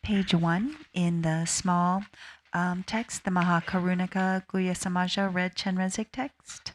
page 1 in the small text, the Mahakarunaka Guhya Samaja read Chenrezig text.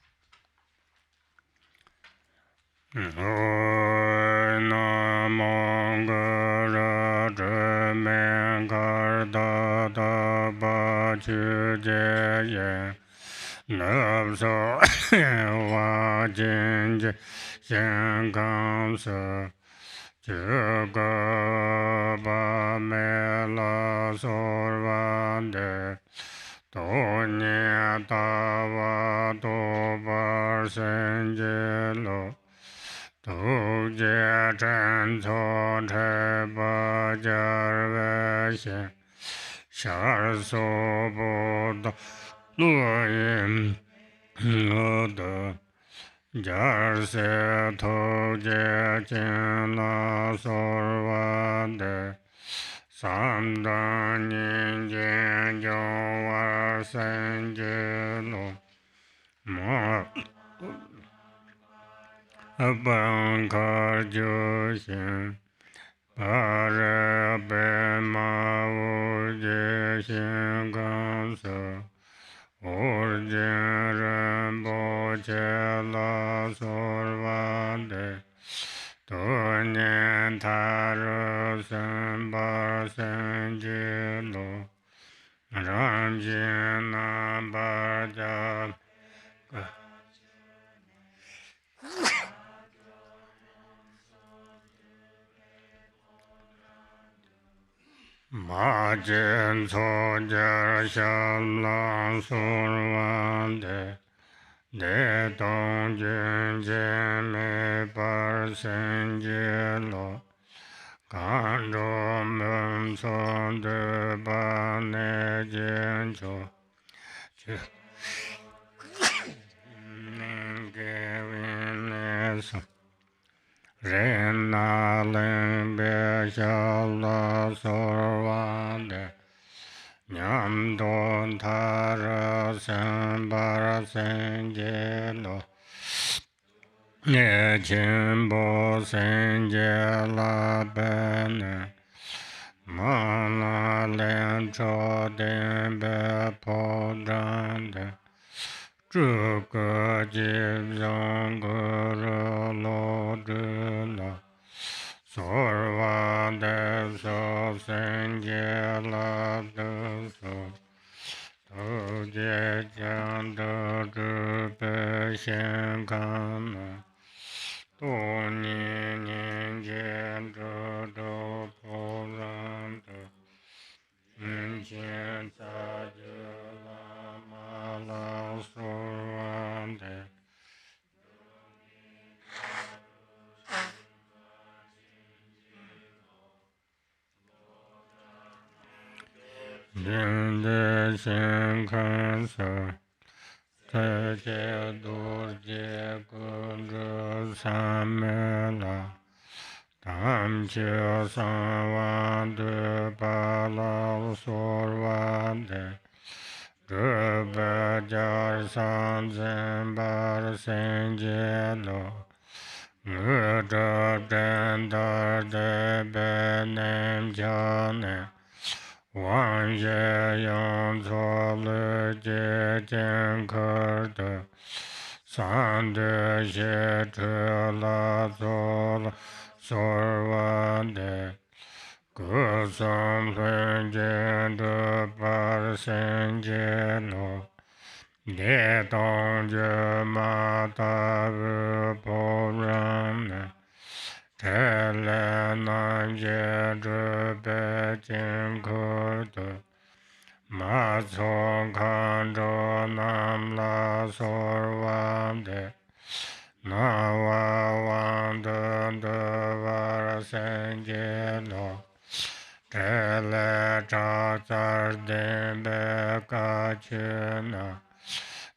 Jarse toje chenla sorvande samdan yin jowar senjelo ma abankar jushin pare bema uje shin gamsa Garchen Rinpoche la sorvande Tunyen taru senbar senjilo Ramjina barja Majin sojar shamla sorvande De tong jin jin me par senjilo Kando mum son de ba ne jin cho Ninge vin es Rena limbe shala sorvande Nyam don tara sambara senjelo Nye chimbo senjela bene Mana len cho dembe podrande Chuka jib zangara lo drila Sorvande so senjela duso Toje janda drupe shenkana Toni ninjen drudo poranda Ninjen sajula mala sorvande Dinde shenkansa Teje durje kundru samela Tamche sanvande pala sorvande Drube jar sanzen bar senjelo Ngudra dendar de benem jane Wan ye yang zole je jen kerde San de je tre la zol sorvande Kusam sen jen de par senjelo De tong je ma ta vu po ramne Tele nan je drupe jen kurde Ma tsong kan jo nam la sorvande Na wa wan de var senjelo Tele cha tsar dembe ka chena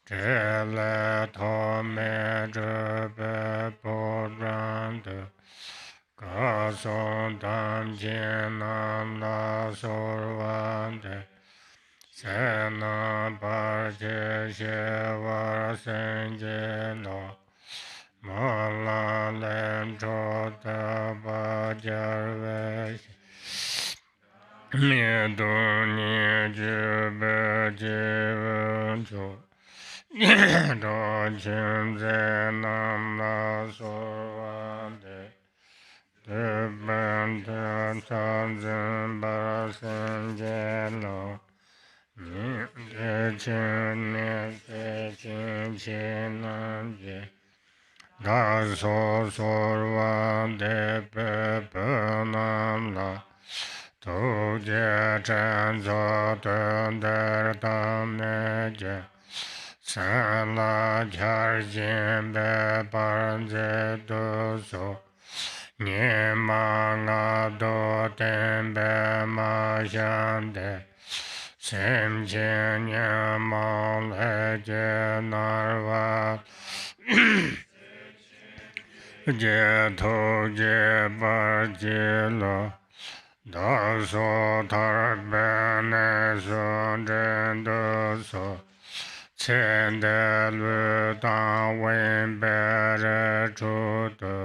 Tele to me drupe podrande Ka son tam jen nam la sorvande Sena parche sheva senjelo Mala lem chota bajarvesh mi du ni ju be ji wen chu do chen ze nam la so wa de de ban de san zen ba sen je lo mi de chen ne se chen chen nam je da so so wa de pe pe nam la tu je chen zo de de tam ne je san la jar jin be par je do so ni ma nga do ten be ma shan de sem chen ya ma le je nar wa je to je ba je lo da so tar be ne so den do so chen de lu dang wen be re chu de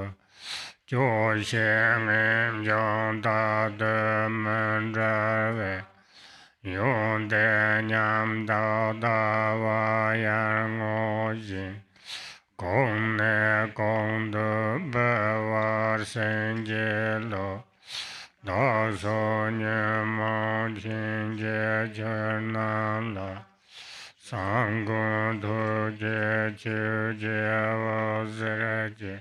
jiu xian men jiang da de men zhe wei yong de niang dao da wa yan o yin gong ne gong de be wa shen jie lo da so nian ma tian jie chen nan la sang gong tu jie qiu jie wo zi jie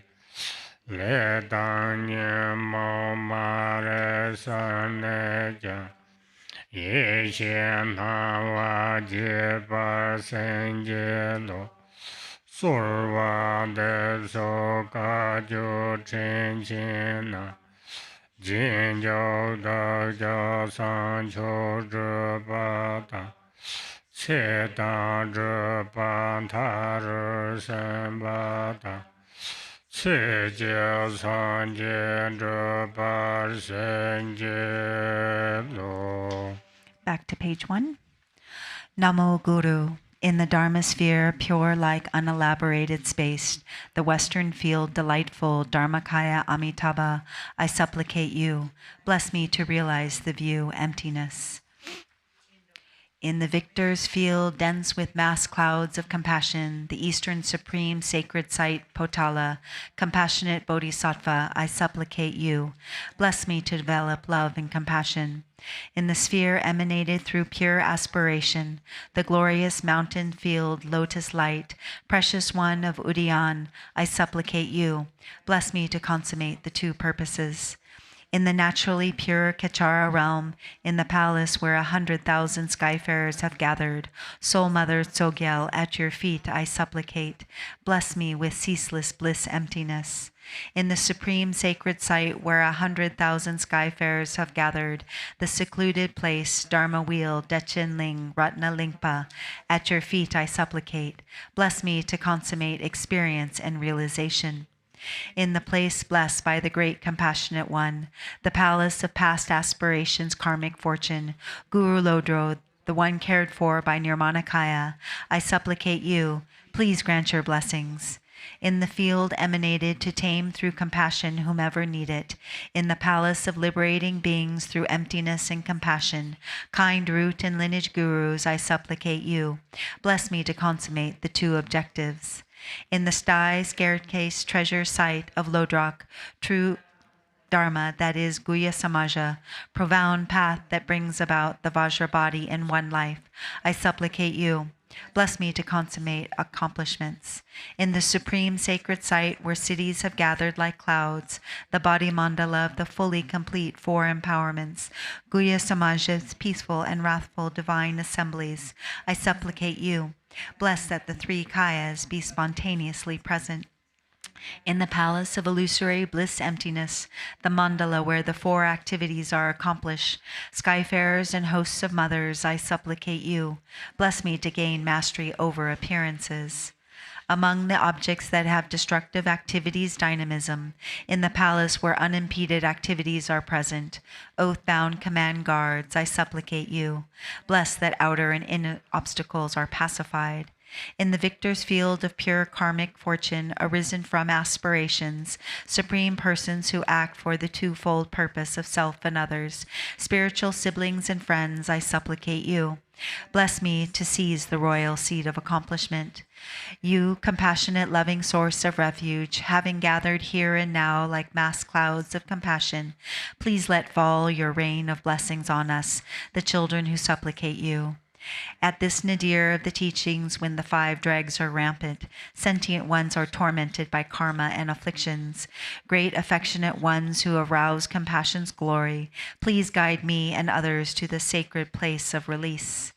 le dang nian mo ma re san ne jiang ye xian na wa jie ba sen jie lo su wa de so ga jiu chen qian na jin jiao da jia san qiu zhi ba da qie da zhi ba ta ri shen ba da qie jie san jie zhi ba shen jie lo. Back to page 1. Namo Guru. In the Dharma sphere, pure like unelaborated space, the western field delightful, Dharmakaya Amitabha, I supplicate you, bless me to realize the view emptiness. In the victor's field, dense with mass clouds of compassion, the eastern supreme sacred site, Potala, compassionate bodhisattva, I supplicate you, bless me to develop love and compassion. In the sphere emanated through pure aspiration, the glorious mountain field, lotus light, precious one of Udiyan, I supplicate you, bless me to consummate the two purposes. In the naturally pure Kachara realm, in the palace where 100,000 skyfarers have gathered, Soul Mother Tsogyal, at your feet I supplicate, bless me with ceaseless bliss emptiness. In the supreme sacred site where 100,000 skyfarers have gathered, the secluded place, Dharma wheel, Dechen Ling, Ratna Lingpa, at your feet I supplicate, bless me to consummate experience and realization. In the place blessed by the great compassionate one, the palace of past aspirations, karmic fortune, Guru Lodro, the one cared for by Nirmanakaya, I supplicate you, please grant your blessings. In the field emanated to tame through compassion whomever need it, in the palace of liberating beings through emptiness and compassion, kind root and lineage gurus, I supplicate you, bless me to consummate the two objectives. In the sty staircase treasure site of Lodrok, true Dharma, that is Guhya Samaja, profound path that brings about the Vajra body in one life, I supplicate you, bless me to consummate accomplishments. In the supreme sacred site where cities have gathered like clouds, the body mandala of the fully complete four empowerments, Guhya Samaja's peaceful and wrathful divine assemblies, I supplicate you, bless that the three kayas be spontaneously present. In the palace of illusory bliss emptiness, the mandala where the four activities are accomplished, skyfarers and hosts of mothers, I supplicate you, bless me to gain mastery over appearances. Among the objects that have destructive activities dynamism, in the palace where unimpeded activities are present, oath-bound command guards, I supplicate you, bless that outer and inner obstacles are pacified. In the victor's field of pure karmic fortune, arisen from aspirations, supreme persons who act for the twofold purpose of self and others, spiritual siblings and friends, I supplicate you. Bless me to seize the royal seat of accomplishment. You, compassionate, loving source of refuge, having gathered here and now like mass clouds of compassion, please let fall your rain of blessings on us, the children who supplicate you. At this nadir of the teachings, when the five dregs are rampant, sentient ones are tormented by karma and afflictions, great affectionate ones who arouse compassion's glory, please guide me and others to the sacred place of release.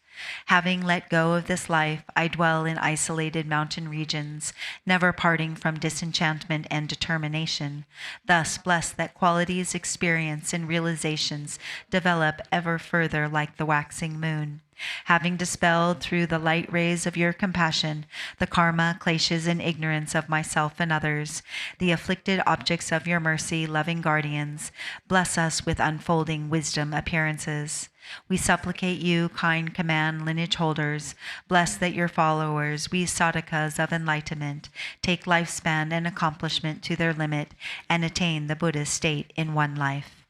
Having let go of this life, I dwell in isolated mountain regions, never parting from disenchantment and determination. Thus, bless that qualities, experience, and realizations develop ever further like the waxing moon. Having dispelled through the light rays of your compassion the karma, kleshas, and ignorance of myself and others, the afflicted objects of your mercy, loving guardians, bless us with unfolding wisdom appearances. We supplicate you, kind command lineage holders, bless that your followers, we sadhakas of enlightenment, take lifespan and accomplishment to their limit and attain the Buddhist state in one life.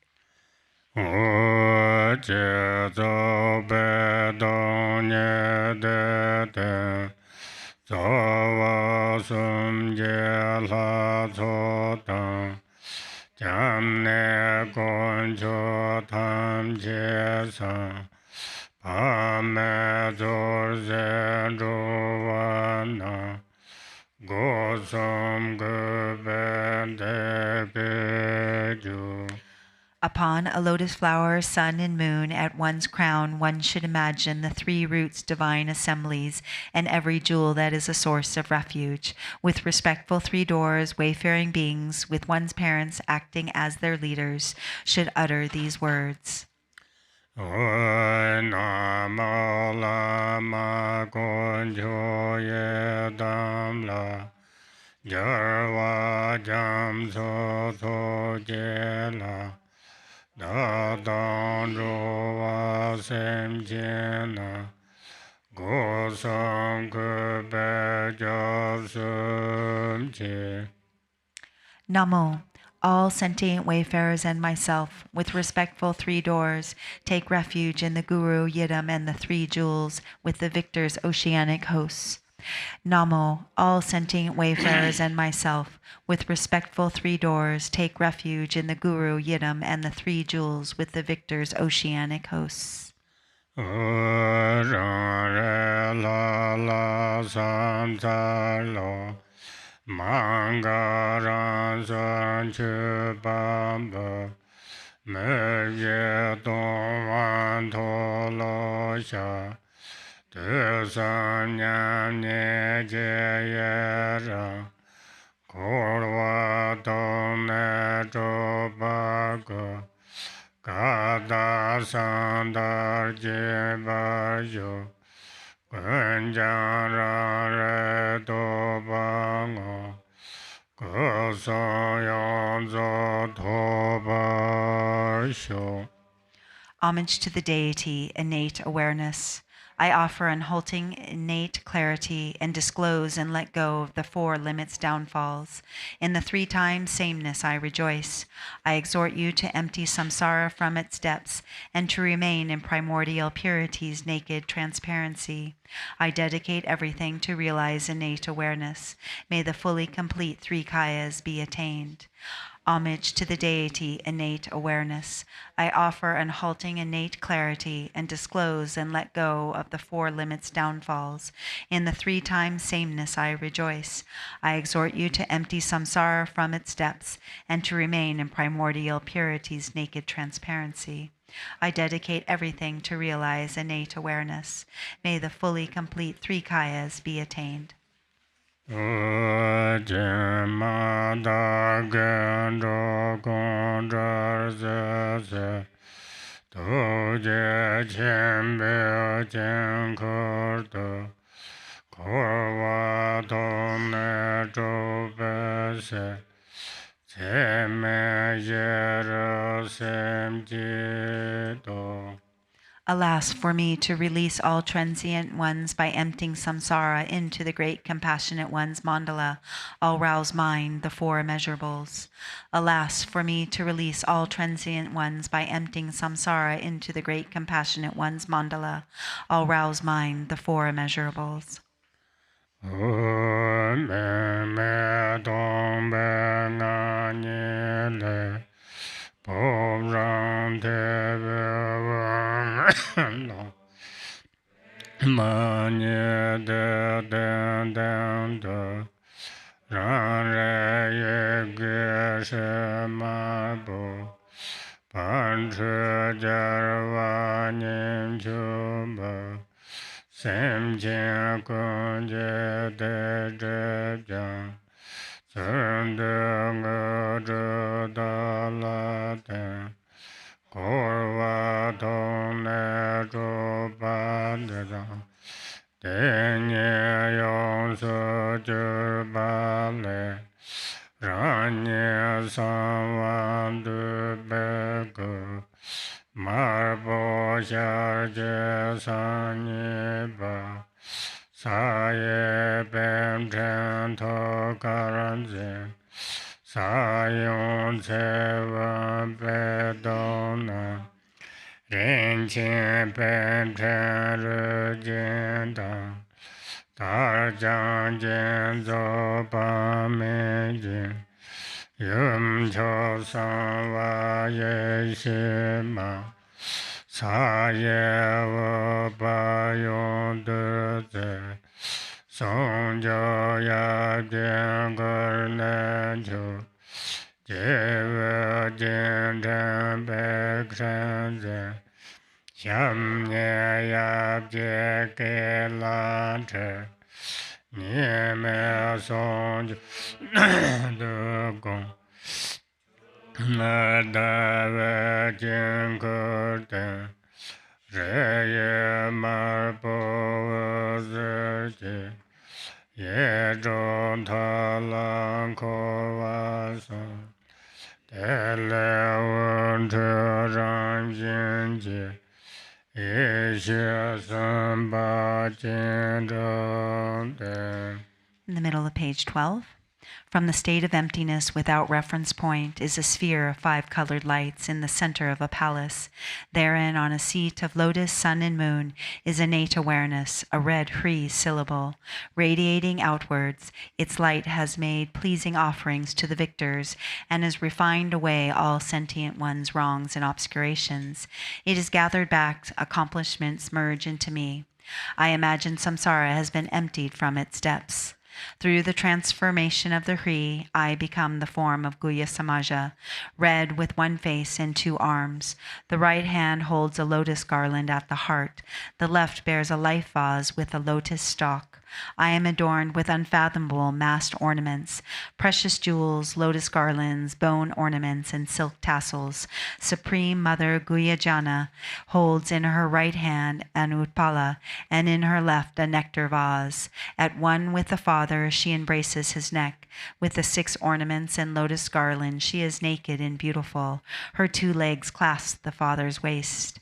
Upon a lotus flower, sun, and moon at one's crown, one should imagine the three roots, divine assemblies, and every jewel that is a source of refuge. With respectful three doors, wayfaring beings, with one's parents acting as their leaders, should utter these words. Namo. All sentient wayfarers and myself, with respectful three doors, take refuge in the Guru, Yidam, and the three jewels, with the victor's oceanic hosts. Namo. All sentient wayfarers and myself, with respectful three doors, take refuge in the Guru, Yidam, and the three jewels, with the victor's oceanic hosts. Mangaran san chu bamba me don wan to lo sha de san nyan ne je ye ra ko wa don ne jo ba go ga da san da je ba yo wen jan ra re do ba ngo Homage to the deity, innate awareness. I offer unhalting innate clarity and disclose and let go of the four limits downfalls. In the three times sameness I rejoice. I exhort you to empty samsara from its depths and to remain in primordial purity's naked transparency. I dedicate everything to realize innate awareness. May the fully complete three kayas be attained. Homage to the deity, innate awareness. I offer unhalting innate clarity and disclose and let go of the four limits downfalls. In the three times sameness I rejoice. I exhort you to empty samsara from its depths and to remain in primordial purity's naked transparency. I dedicate everything to realize innate awareness. May the fully complete three kayas be attained. Alas, for me to release all transient ones by emptying samsara into the great compassionate one's mandala, all rouse mind, the four immeasurables. Alas, for me to release all transient ones by emptying samsara into the great compassionate one's mandala, all rouse mind, the four immeasurables. Semchen kunje de Drubchen, Sende ngö da la ten, Korva tong ne Drupa de dang, Tenye yong su jirpa le, Ranye sanwan du be gu, Marbo shar je san ye ba, Sa ye ben chen to karan zin, Sa yon ce wan pe don na, Ren chen ben chen ru jin dang, Dar jang jen zo pa me jin, Yum cho san wa ye shi ma, Sa ye wo pa yon de ze, Song jo ya jian ge ne ju, Jie we jian zhen bei shen ze, Xiam ye ya jie ge la che, Nie me song jo de gong, Na da we jian ge den, Re ye mar po we zi ji, Ye zhong ta lang ko wa song, De le wen che rang yin ji, Ye xie san ba jin zhong den. In the middle of page 12. From the state of emptiness without reference point is a sphere of 5 colored lights in the center of a palace. Therein, on a seat of lotus, sun, and moon, is innate awareness, a red Hri syllable. Radiating outwards, its light has made pleasing offerings to the victors and has refined away all sentient ones' wrongs and obscurations. It is gathered back, accomplishments merge into me. I imagine samsara has been emptied from its depths. Through the transformation of the Hri, I become the form of Guhya Samaja, red with one face and 2 arms. The right hand holds a lotus garland at the heart. The left bears a life vase with a lotus stalk. I am adorned with unfathomable massed ornaments, precious jewels, lotus garlands, bone ornaments, and silk tassels. Supreme Mother Guhya Jana holds in her right hand an utpala, and in her left a nectar vase. At one with the Father, she embraces his neck. With the 6 ornaments and lotus garland, she is naked and beautiful. Her 2 legs clasp the Father's waist.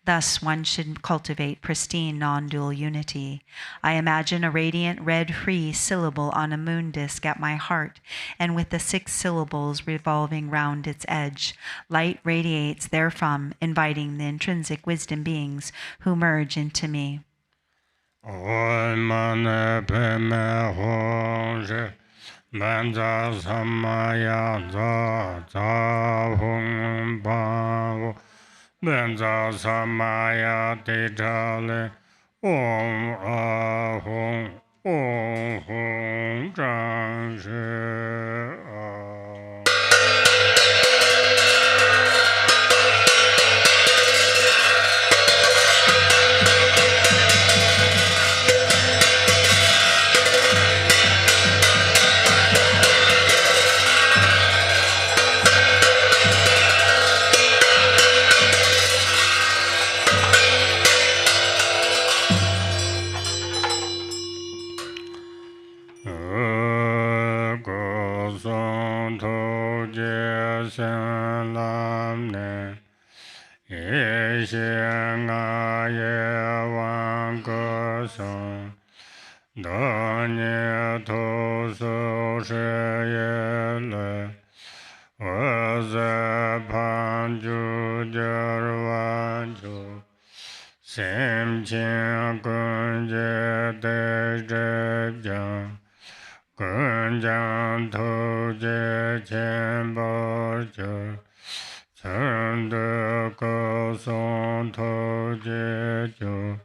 Thus one should cultivate pristine non-dual unity. I imagine a radiant red Hri syllable on a moon disk at my heart, and with the 6 syllables revolving round its edge, light radiates therefrom, inviting the intrinsic wisdom beings who merge into me. Benza samaya te chale, Om ahong, Om hong zhang shi a. Lam ne, ye xian a son Danye to so sheyele Waze panju jarwanju Sim chin kunje de jang Kunjang to je chen bo jo Chen de ko son to je jo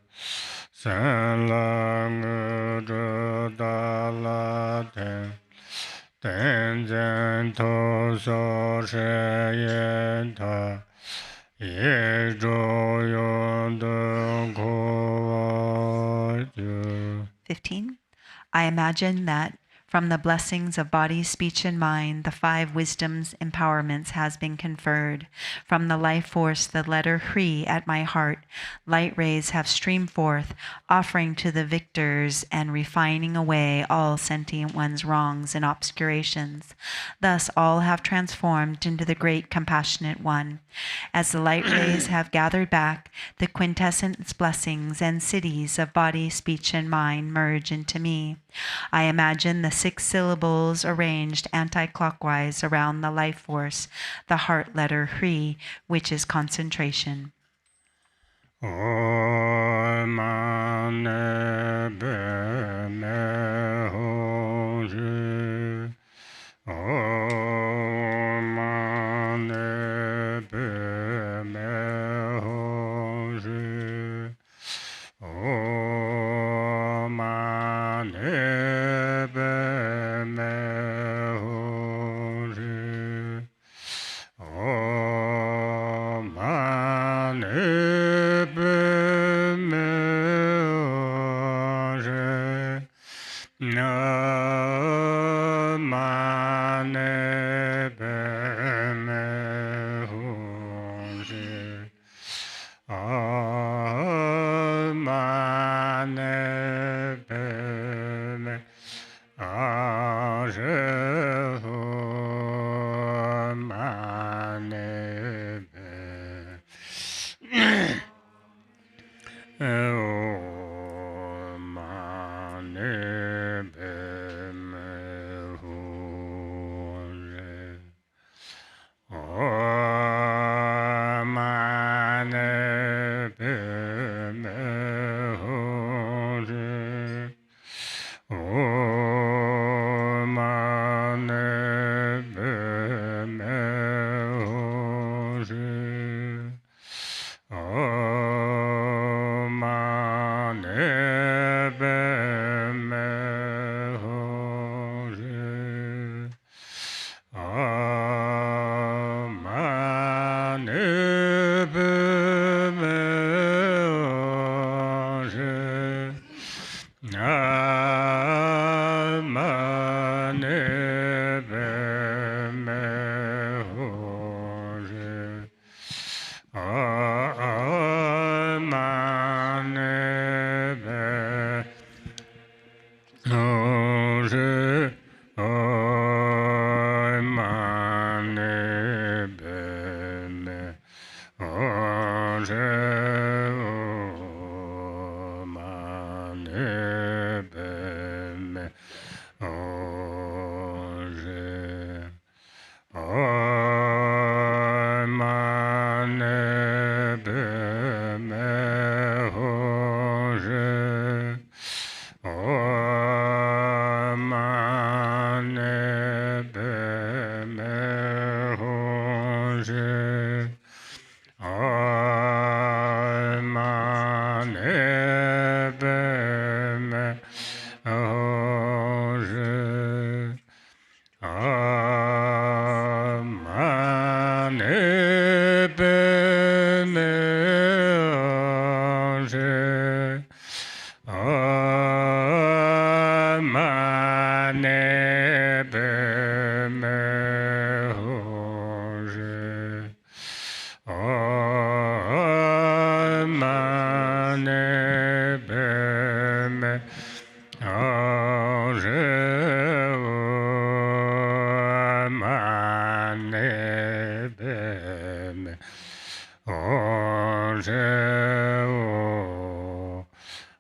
San la ngu zhe da la ten ten zhen to so she yen ta ye zhou yong de ku wa ju. 15. I imagine that from the blessings of body, speech, and mind, the 5 wisdoms empowerments has been conferred. From the life force, the letter Hri at my heart, light rays have streamed forth, offering to the victors and refining away all sentient ones' wrongs and obscurations. Thus all have transformed into the great compassionate one. As the light rays have gathered back, the quintessence blessings and cities of body, speech, and mind merge into me. I imagine the 6 syllables arranged anti-clockwise around the life force, the heart letter Hri, which is concentration.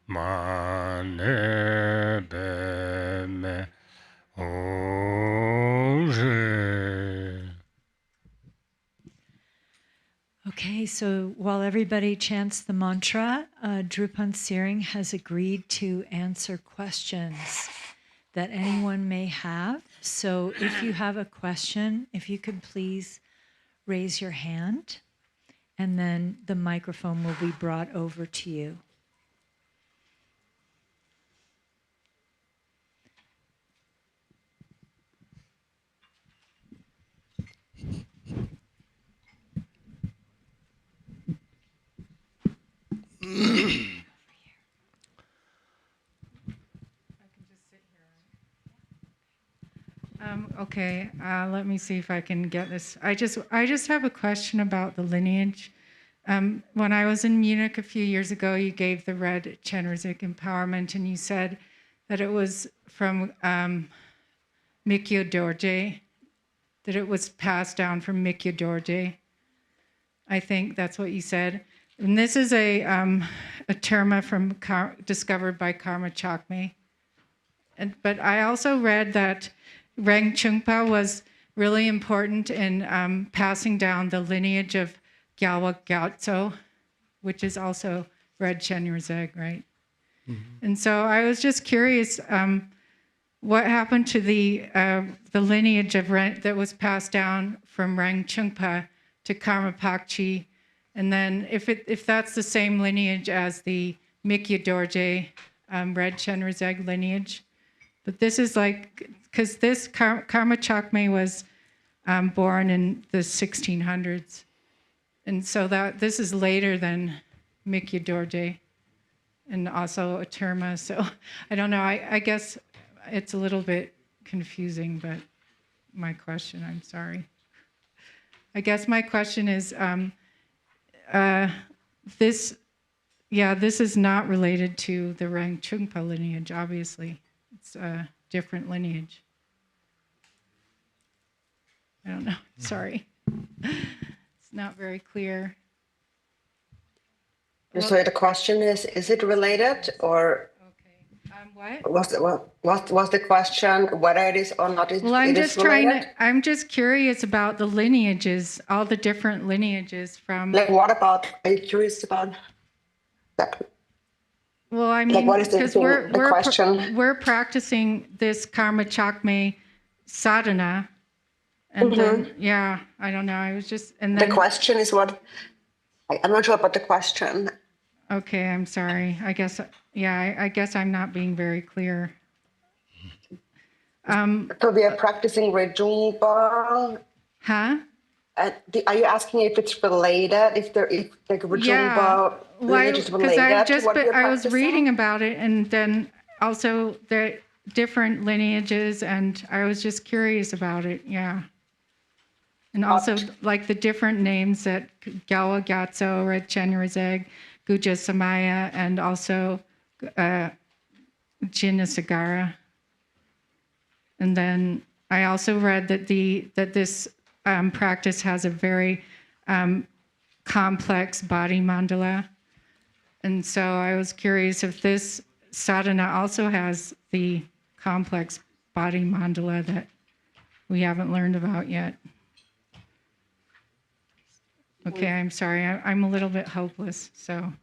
Ma Okay, so while everybody chants the mantra, Drupon Tsering has agreed to answer questions that anyone may have. So if you have a question, if you could please raise your hand, and then the microphone will be brought over to you. Okay, let me see if I can get this. I just have a question about the lineage. When I was in Munich a few years ago, you gave the red Chenrezig empowerment, and you said that it was from Mikyo Dorje, that it was passed down from Mikyo Dorje. I think that's what you said. And this is a terma from discovered by Karma Chakme. But I also read that Reng Chungpa was really important in passing down the lineage of Gyalwa Gyatso, which is also red Chenrezig, right? Mm-hmm. And so I was just curious, what happened to the lineage of that was passed down from Reng Chungpa to Karma Pakchi, and then if that's the same lineage as the Mikyo Dorje red Chenrezig lineage. But this is like, because this Karma Chakme was born in the 1600s. And so this is later than Mikyo Dorje and also a terma. So I don't know, I guess it's a little bit confusing, but my question, I'm sorry. I guess my question is, this is not related to the Reng Chungpa lineage, obviously. It's a different lineage. I don't know. Sorry. It's not very clear. So the question is it related or? Okay. What was the question? Whether it is or not? Well, I'm just curious about the lineages, all the different lineages from. Like, what about? Are you curious about that? Well, I mean, because question? We're practicing this Karma Chakme sadhana, and then I don't know. I was just and then the question is what? I'm not sure about the question. Okay, I'm sorry. I guess I guess I'm not being very clear. So we are practicing Rejungpa. Huh? Are you asking if it's related? If like Rejungpa lineage is related to what we're practicing? I was reading about it, and then also the different lineages, and I was just curious about it. Yeah. And also like the different names that Gyalwa Gyatso, Red Chenrezig, Guja Samaya, and also Jinasagara. And then I also read that this practice has a very complex body mandala. And so I was curious if this sadhana also has the complex body mandala that we haven't learned about yet. Okay, I'm sorry. I'm a little bit hopeless, so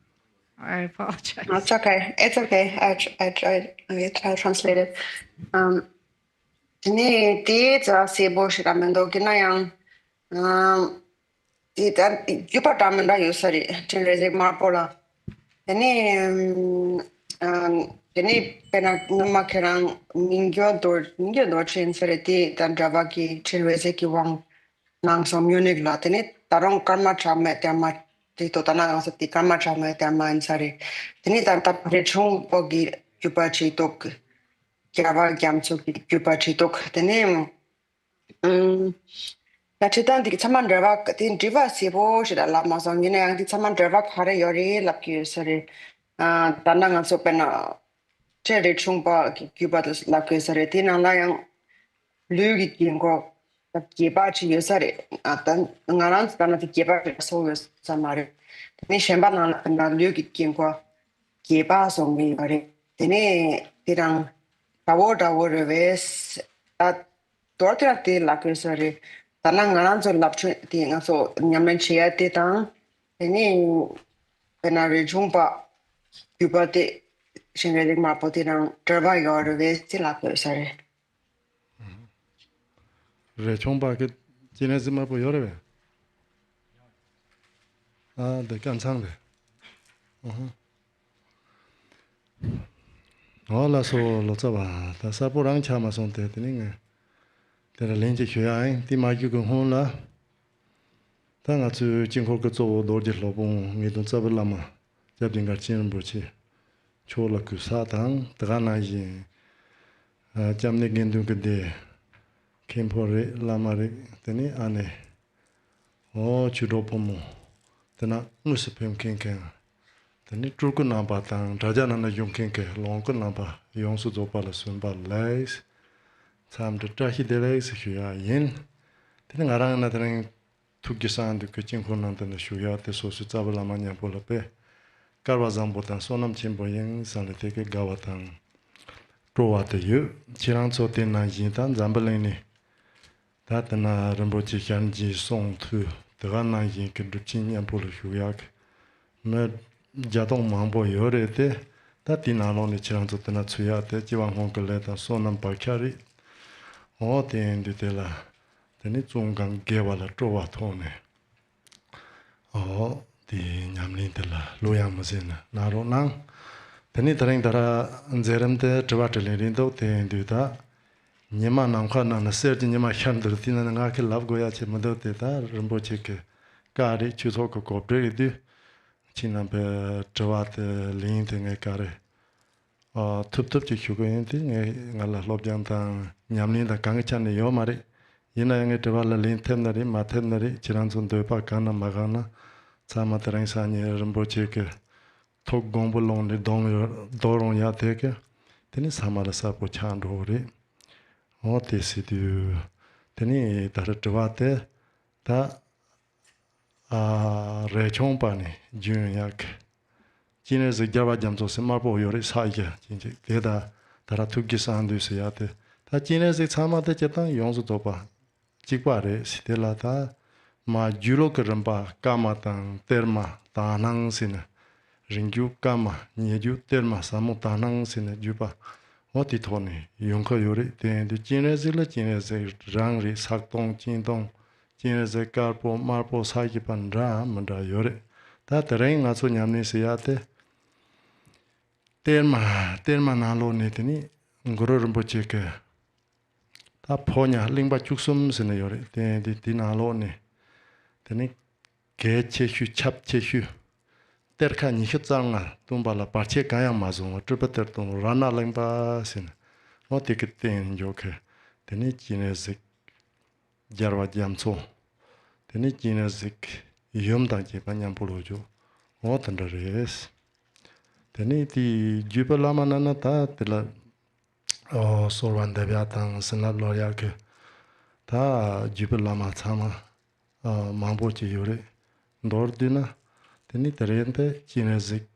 I apologize. It's okay. It's okay. I try to translate it. Tini di za sebo shiramendo ginayang di da yupatamenda yusari Chenrezig marpola. Tini pena namakerang mingyo dorchin sereti dan javaki Chenrezig wang nang som Munich la. Tini tarong karma chame tema tito tanang sa ti karma chame tema insari. Tini tan tap rechung pogi yupachi tok. Gyalwa Gyatso Gyupachi tok tene Tibetan di chaman drava tin driva sebo shida Lamas on yang di chaman drava khare yori lapki sare tanang so pena chere chungpa Gyupatos lapki sare tinala yang lugi kingo Gyupachi yosare atan ngaran stana di Gyupachi so samare ni shemba na lugi kingo Gyupa so mi bare tene tirang Dawa reverse at torta te la quesare tanang anzo lapche ti so nyamen chia te tang Ini penari jumpa yubati Chenrezig Mapoti nang terba yor vesti la sare. Rechomba ke Chenrezig Mapo yorebe. Ah, de kansang de. Hola so lo tsaba, ta sapurang chama son te tininga. Tera lenje chuai, ti ma yu gung hon la. Ta nga tsu jingho ke zo dorje lobong ngidon tsaba lama. Jabdin Garchen Rinpoche. Cho la ku sa tang, taga na yin. Jamne gendun ke de. Kempo re, lama re, teni ane. O chudo pomo. Tena ngusipem kenken. Teni truku namba tang, raja nana yung kenke, longko namba, yung su zopa la sunpa lais. Tsam de trahi de lais shuya yin. Teni ngarang na teni tuki san du ke jingho nang tena shuya te so su tsaba lama nyampo la pe. Karwa zambo tang sonam chenpo yin san le teke gawa tang. Prowa te yu, chirang tso ten na yin tang zamba lingni. Ta tena Rinpoche kyan ji song tu, taga na yin ke Drubchen nyampo la shuya ke. Me jatong mambo yore te, ta tina lo ni chirang tso tena tsuya te, jiwang hong ke le tang sonam pa kyari. O ten du te la, teni zunggang gewa la prowa to ne. O di nyamlin te la, luyang ma se na, naro nang. Teni tarang tara nzerem te chwa chile rindo ten du ta, nyema nangkha na na serji nyema khandar tina nga ke lab goya che mado te ta, Rinpoche ke kari chuso ko kopre du, chinan pe chwa te lin te nge kare. Tup chi shugo yin ti, nga la lob jang tang nyamlin ta kange chan ne yo mari. Yina nge chwa la lin tem nari, ma tem nari, chiran zon doipa kana ma kana, tsama tarang sa nye Rinpoche ke tok gombo long le dorong ya te ke, teni samara sa po chan ro re. O te si du, teni tara chwa te, ta re chong pa ni, jun yak. Chenrezig gyarwa jamso se marpo yore sa ya, te da tara tuki san du se ya te. Ta Chenrezig tsama te chetang yongsu topa, chikpa re, si te la ta, ma julo ke rinpa, kama tang, terma, tanang sine. Ringyu kama, nyeju terma, samu tanang sine jupa. O ti toni, yongka yore, ten du Chenrezig la Chenrezig rang ri, sak tong, chin tong, Chenrezig karpo, marpo, saki pan ra, mandra yore. Ta tereng nga su nyamni se ya te, terma na lo ne teni, ngoro Rinpoche ke, ta ponya, lingpa chuksum sine yore, ten di na lo ne, teni, ge che shu, chap che shu, terka nishu tsanga, tumba la parche kaya ma zunga, trupa ter tong, rana lingpa sine, o teke ten yo ke, teni Chenrezig gyarwa jamso, teni Chenrezig yom dang je pa nyampo lo jo, o tanda res. Teni ti jupa lama nana ta tila sorwan debya tang senat lo ya ke, ta jupa lama tsama mambo che yore, ndor du na, teni terente Chenrezig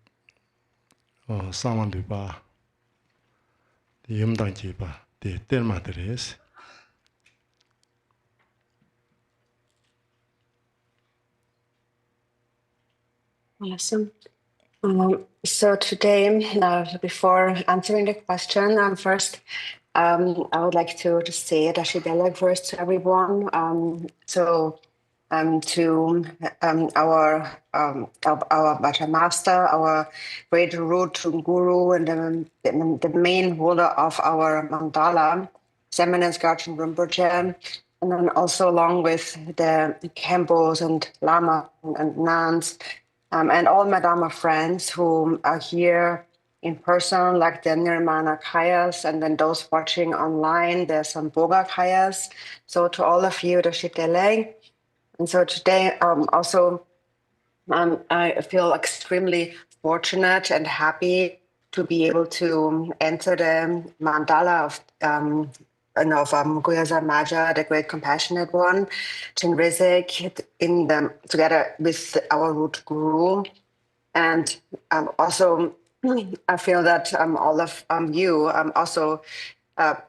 saman du pa, yom dang je pa, te terma teres. Awesome. So today, before answering the question, first, I would like to just say Dashidele first to everyone. To our Bhaja master, our great root guru, and the main holder of our mandala, His Eminence Garchen Rinpoche, and then also along with the Khenpos and Lama and Nuns, and all Madama friends who are here in person, like the Nirmana Kayas, and then those watching online, there's some Boga Kayas. So to all of you, the Shitele. And so today also I feel extremely fortunate and happy to be able to enter the mandala of Guyazar Maja, the Great Compassionate One, Chenrezig, together with our root guru. And also, I feel that all of you also,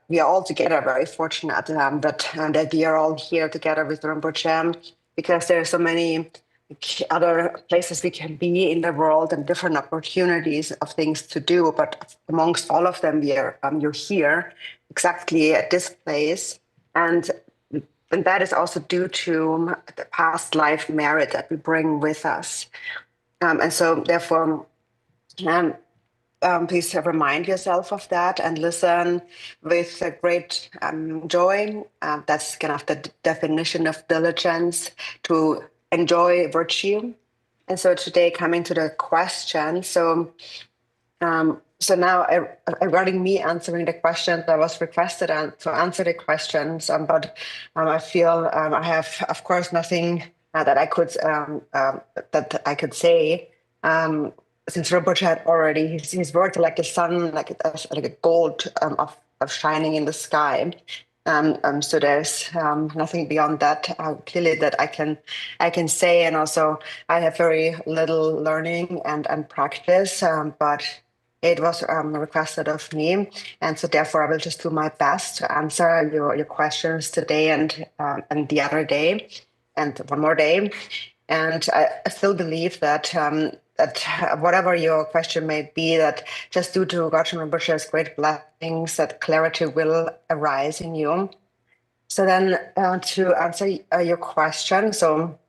we are all together very fortunate that we are all here together with Rinpoche, because there are so many other places we can be in the world and different opportunities of things to do. But amongst all of them, you're here exactly at this place. And that is also due to the past life merit that we bring with us. And so therefore, please remind yourself of that and listen with a great joy. That's kind of the definition of diligence, to enjoy virtue. And so today, coming to the question, so now regarding me answering the questions, I was requested to answer the questions, but I feel I have, of course, nothing that I could say. Since Rinpoche had already, his words are like the sun, like a gold of shining in the sky. So there's nothing beyond that clearly that I can say. And also, I have very little learning and practice, but it was requested of me, and so therefore I will just do my best to answer your questions today and the other day, and one more day. And I still believe that that whatever your question may be, that just due to Garchen Rinpoche's great blessings, that clarity will arise in you. So then to answer your question, so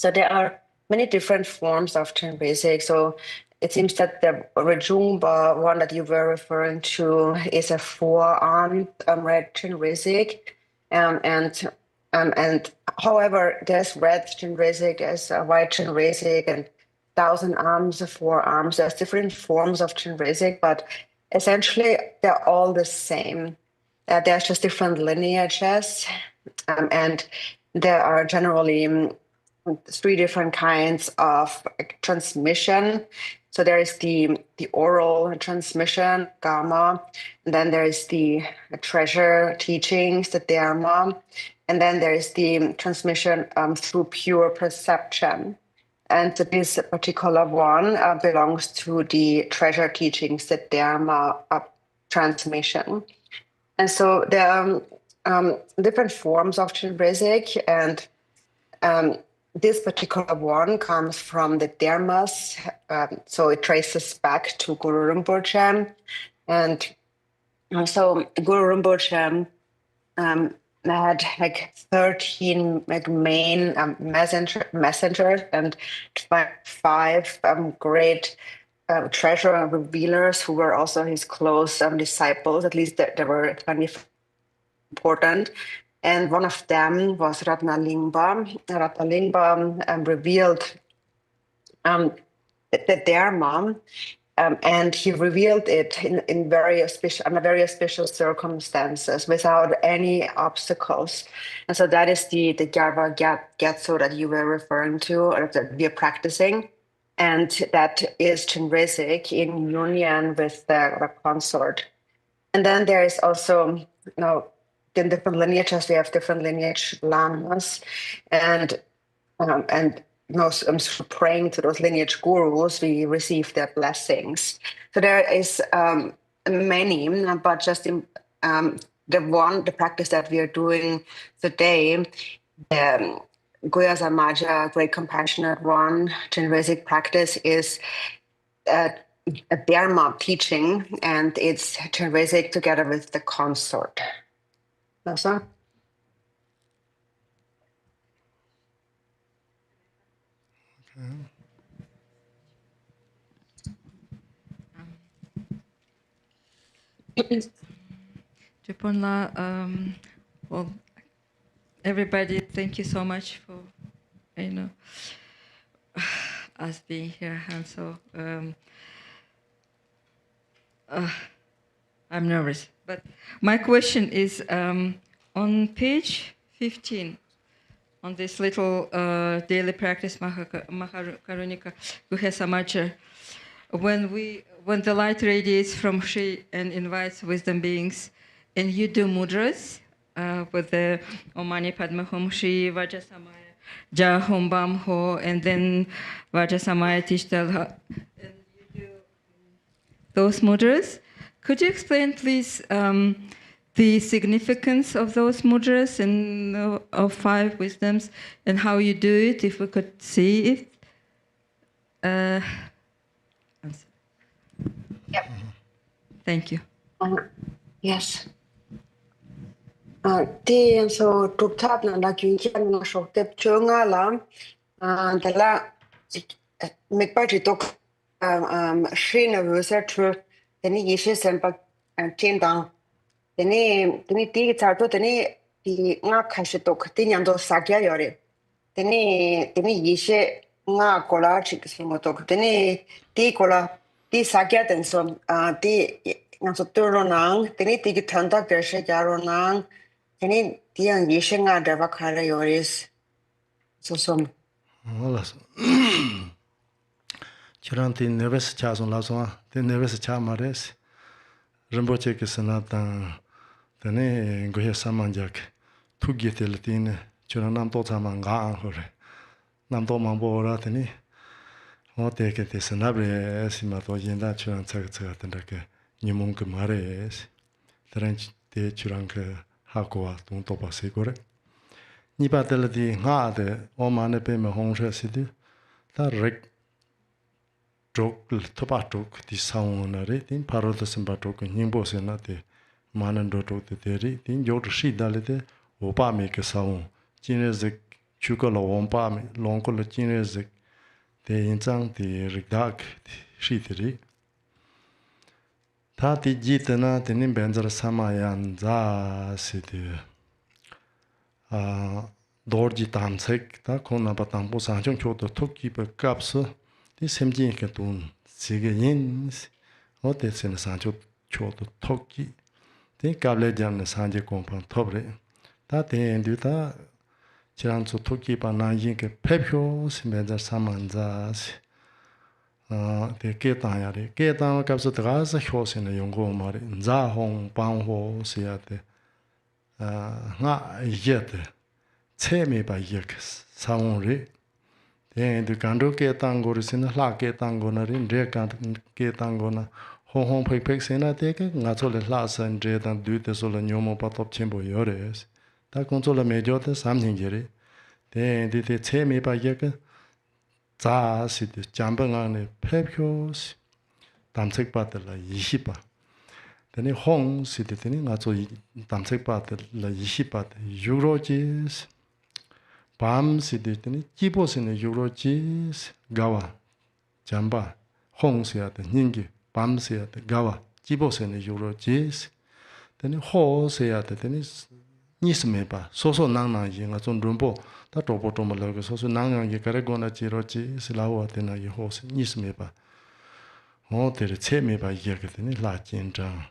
there are many different forms of Chenrezig. So it seems that the Rejungba one that you were referring to is a four-armed red Chenrezig, and however, there's red Chenrezig, there's a white Chenrezig, and 1,000 arms, 4 arms. There's different forms of Chenrezig, but essentially they're all the same. There's just different lineages, and there are generally 3 different kinds of transmission. So there is the oral transmission, Gama, and then there is the treasure teachings, the Dharma, and then there is the transmission through pure perception. And this particular one belongs to the treasure teachings, the Dharma transmission. And so there are different forms of Chenrezig, and this particular one comes from the Dharmas, so it traces back to Guru Rinpoche. And so Guru Rinpoche had like 13 main messengers and 5 great treasure revealers who were also his close disciples. At least there were 20 important. And one of them was Ratnalingpa. Ratnalingpa revealed the Dharma, and he revealed it in very auspicious circumstances without any obstacles. And so that is the Gyarva Gyatso that you were referring to, or that we are practicing. And that is Chenrezig in union with the consort. And then there is also, in different lineages, we have different lineage lamas, and praying to those lineage gurus, we receive their blessings. So there is many, but just the practice that we are doing today, the Goya Samaja, Great Compassionate One, Chenrezig practice is a Dharma teaching, and it's Chenrezig together with the consort. Nasa? Drupon, well, everybody, thank you so much for, us being here. And so I'm nervous. But my question is on page 15, on this little daily practice, Mahakarunika Guhya Samacha, when the light radiates from Shri and invites wisdom beings, and you do mudras with the Omani Padma Hum Shri Vajasamaya Ja Hum Bam Ho, and then Vajasamaya Tishtal Ha, and you do those mudras. Could you explain, please, the significance of those mudras and of 5 wisdoms and how you do it, if we could see it. Yep. Thank you. Yes. The so Druptab na gyunjian na shoktep chunga lam dala mekpa tok shrina research teni yishi sempa tindang teni ti charto teni ti nga khashi tok ti nyando sakya yore teni yishi nga kola chikismo tok teni ti kola ti sakya tenso ti ngaso turo nang teni ti thanda kershe jaro nang teni tiang yishi nga dava khara yoris so som Holas. Chiranti nervous chason lason, the nervous chamares. Rinpoche ke sanatan, tene goya samanjak, tu giteltine, chiranam to samanga hore. Nam to mambora teni. O te ke te sanabre simato yenda chiran tsakatendake, nimunk mares. Trench te chiranka hakwa tung topa segore. Nipa telati nga de omane pe me hongsha sidu, ta rek trok topa trok di sauna re, tin paroda simba trok nimbo sena te manando trok te teri, tin yor shidale te opa me ke saun, Chenrezig chuka lo ompa me, lonko lo Chenrezig te inchang te rikdak shiteri. Ta ti jitana tenin benzara samayan za sidu. Dorji tamsek ta kona patampo sanchong choto toki pa kapsa di semjin ke tun sige yin o te sen sancho choto toki te kable jam ne sanje kompan tobre ta te endu ta chirancho toki pa na yin ke pepyo simbeja samanza te ketan yare ketan kapsa ta sa hyosin ne yonggo mare za hong bang ho sia te nga yete tseme ba yek saung re den du kando ke tango re sin la ke tango na rin re kan ke tango na hong hong phek phek sena te ke nga chole la san re dan du te so la nyomo pa top chembo yores ta kon so la me jo te sam ning re den du te tseme ba yek za si de jamba nga ne phepyo tamsek pa de la yishi pa teni hong si de teni nga zo damsek pa de la yishi pa de yuro jis bam si de teni jibo si ne yuro jis gawa jamba hong si ya de nyingi bam si ya de gawa jibo si ne yuro jis teni ho si ya de teni nisme pa soso nang nang yi nga zon rumbo ta topo tomo laga soso nang nang yi kare gona jiro jis la wa tena yi ho si nisme pa ho tere che me pa yi ka teni la jin zhang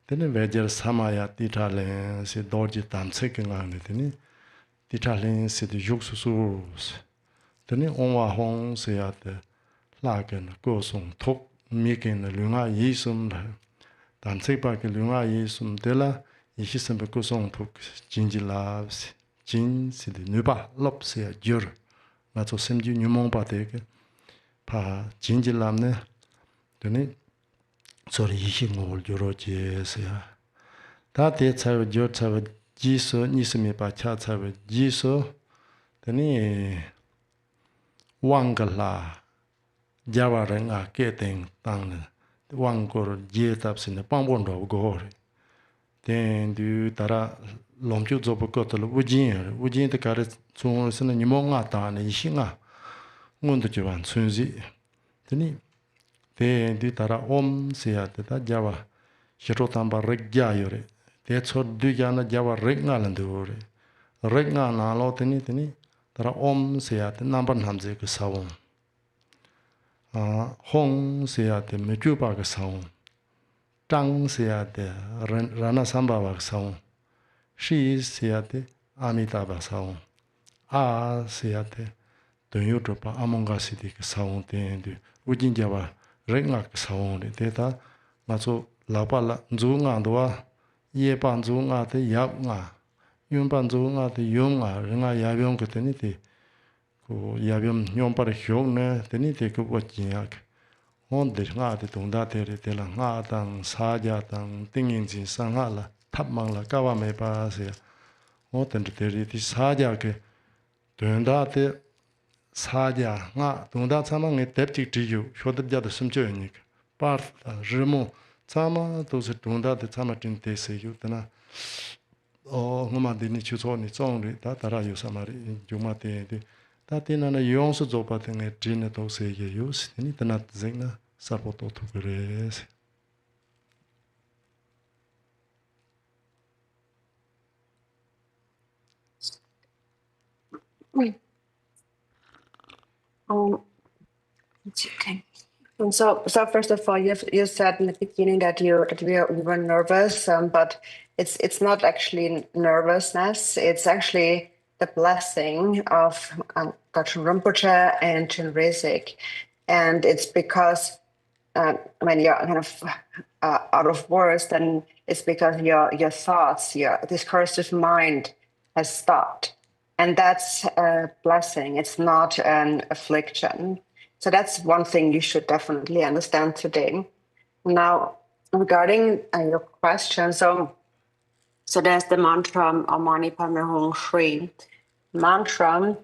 tene vejer samaya titalen si dorji tamsek ngane tene titalen si de yuksusus tene onwa hong se ya de lagen gosong tok miken lunga yisum la tamsek pa ke lunga yisum de la yisum be gosong tok jinjilabs jin si de nuba lop se ya jur na so semji nyumong pa de ke pa jinjilab ne tene sorry yishi ngol juro jesya ta te chawe jor chawe jiso nisme pa cha chawe jiso tani wangala jawarenga keteng tang wangor je tapsine pambon ro go ten du tara lomchu zobo kotol ujin te kare chung sene nimonga ta ne yishinga ngondo jiwan chunzi tani te di tara om siya te ta jawa shiro tamba regya yore te chod du jana jawa regna landu yore regna na lo teni tara om siya te namban hamze ke sawon hong siya te mechupa ke sawon tang siya te rana samba ke sawon shi siya te amitaba sawon a siya te donyo tropa amonga siti ke sawon ten du ujin jawa regna sawon de teta nga so la pa la zu nga do ye pan zu nga te yap nga yun pan zu nga te yum nga nga ya byong ke te ni te ko ya byong nyom par hyong ne te ni te ko wa jin yak on de nga te tong da te re te la nga tang sa ja tang ting yin jin sa nga la thap mang la kawa me pa se o ten de ti sa ja ke den da de sa ja nga dong da cha mang e tep chi ti yu sho de ja de sum che ni par ri mo cha ma do se dong da de cha ma tin te se yu de na o ngoma de ni chu so ni zong ri da da ra yu sa ma ri yu ma de de da tin na yong su zo pa de nge tin na do se ye yu si ni de na zeng na sa po to tu gre se It's okay. And so first of all, you said in the beginning that you were nervous, but it's not actually nervousness. It's actually the blessing of Garchen Rinpoche and Chenrezig, and it's because when you're kind of out of words, then it's because your thoughts, your discursive mind has stopped, and that's a blessing. It's not an affliction. So that's one thing you should definitely understand today. Now, regarding your question, so there's the mantra Mani Padme Hum Shri. Mantra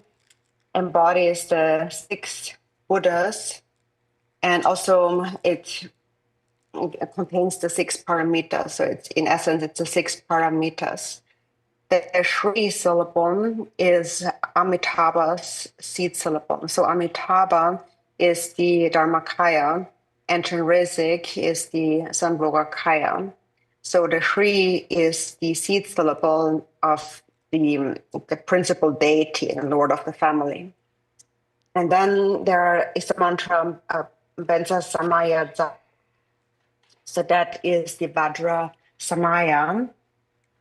embodies the 6 Buddhas, and also it contains the 6 paramitas. So it's in essence, it's the 6 paramitas. The Shri syllable is Amitabha's seed syllable. So Amitabha is the Dharmakaya, and Chenrezig is the Sambhogakaya. So the Shri is the seed syllable of the principal deity and lord of the family. And then there is the mantra Benza Samaya Za. So that is the Vajra Samaya.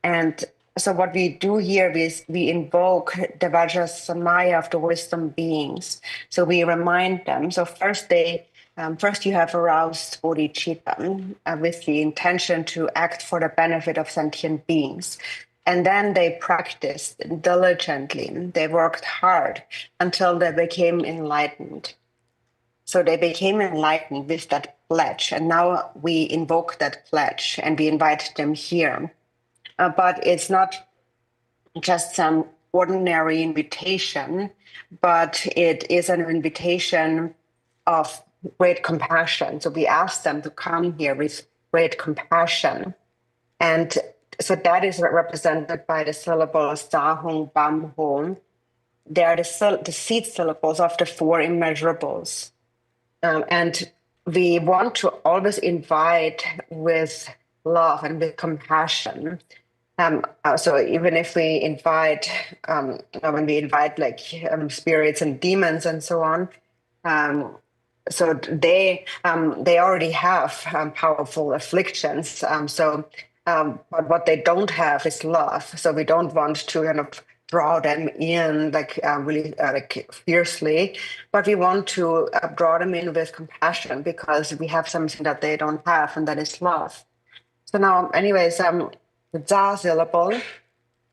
And so what we do here is we invoke the Vajra Samaya of the wisdom beings. So we remind them. So first you have aroused bodhicitta with the intention to act for the benefit of sentient beings. And then they practiced diligently. They worked hard until they became enlightened. So they became enlightened with that pledge. And now we invoke that pledge and we invite them here. But it's not just some ordinary invitation, but it is an invitation of great compassion. So we ask them to come here with great compassion. And so that is represented by the syllables Da Hong, Bam Hong. They are the seed syllables of the 4 immeasurables. And we want to always invite with love and with compassion. So even if we invite, when we invite like spirits and demons and so on, so they already have powerful afflictions. But what they don't have is love. So we don't want to kind of draw them in really fiercely, but we want to draw them in with compassion because we have something that they don't have, and that is love. So now, anyways, the Za syllable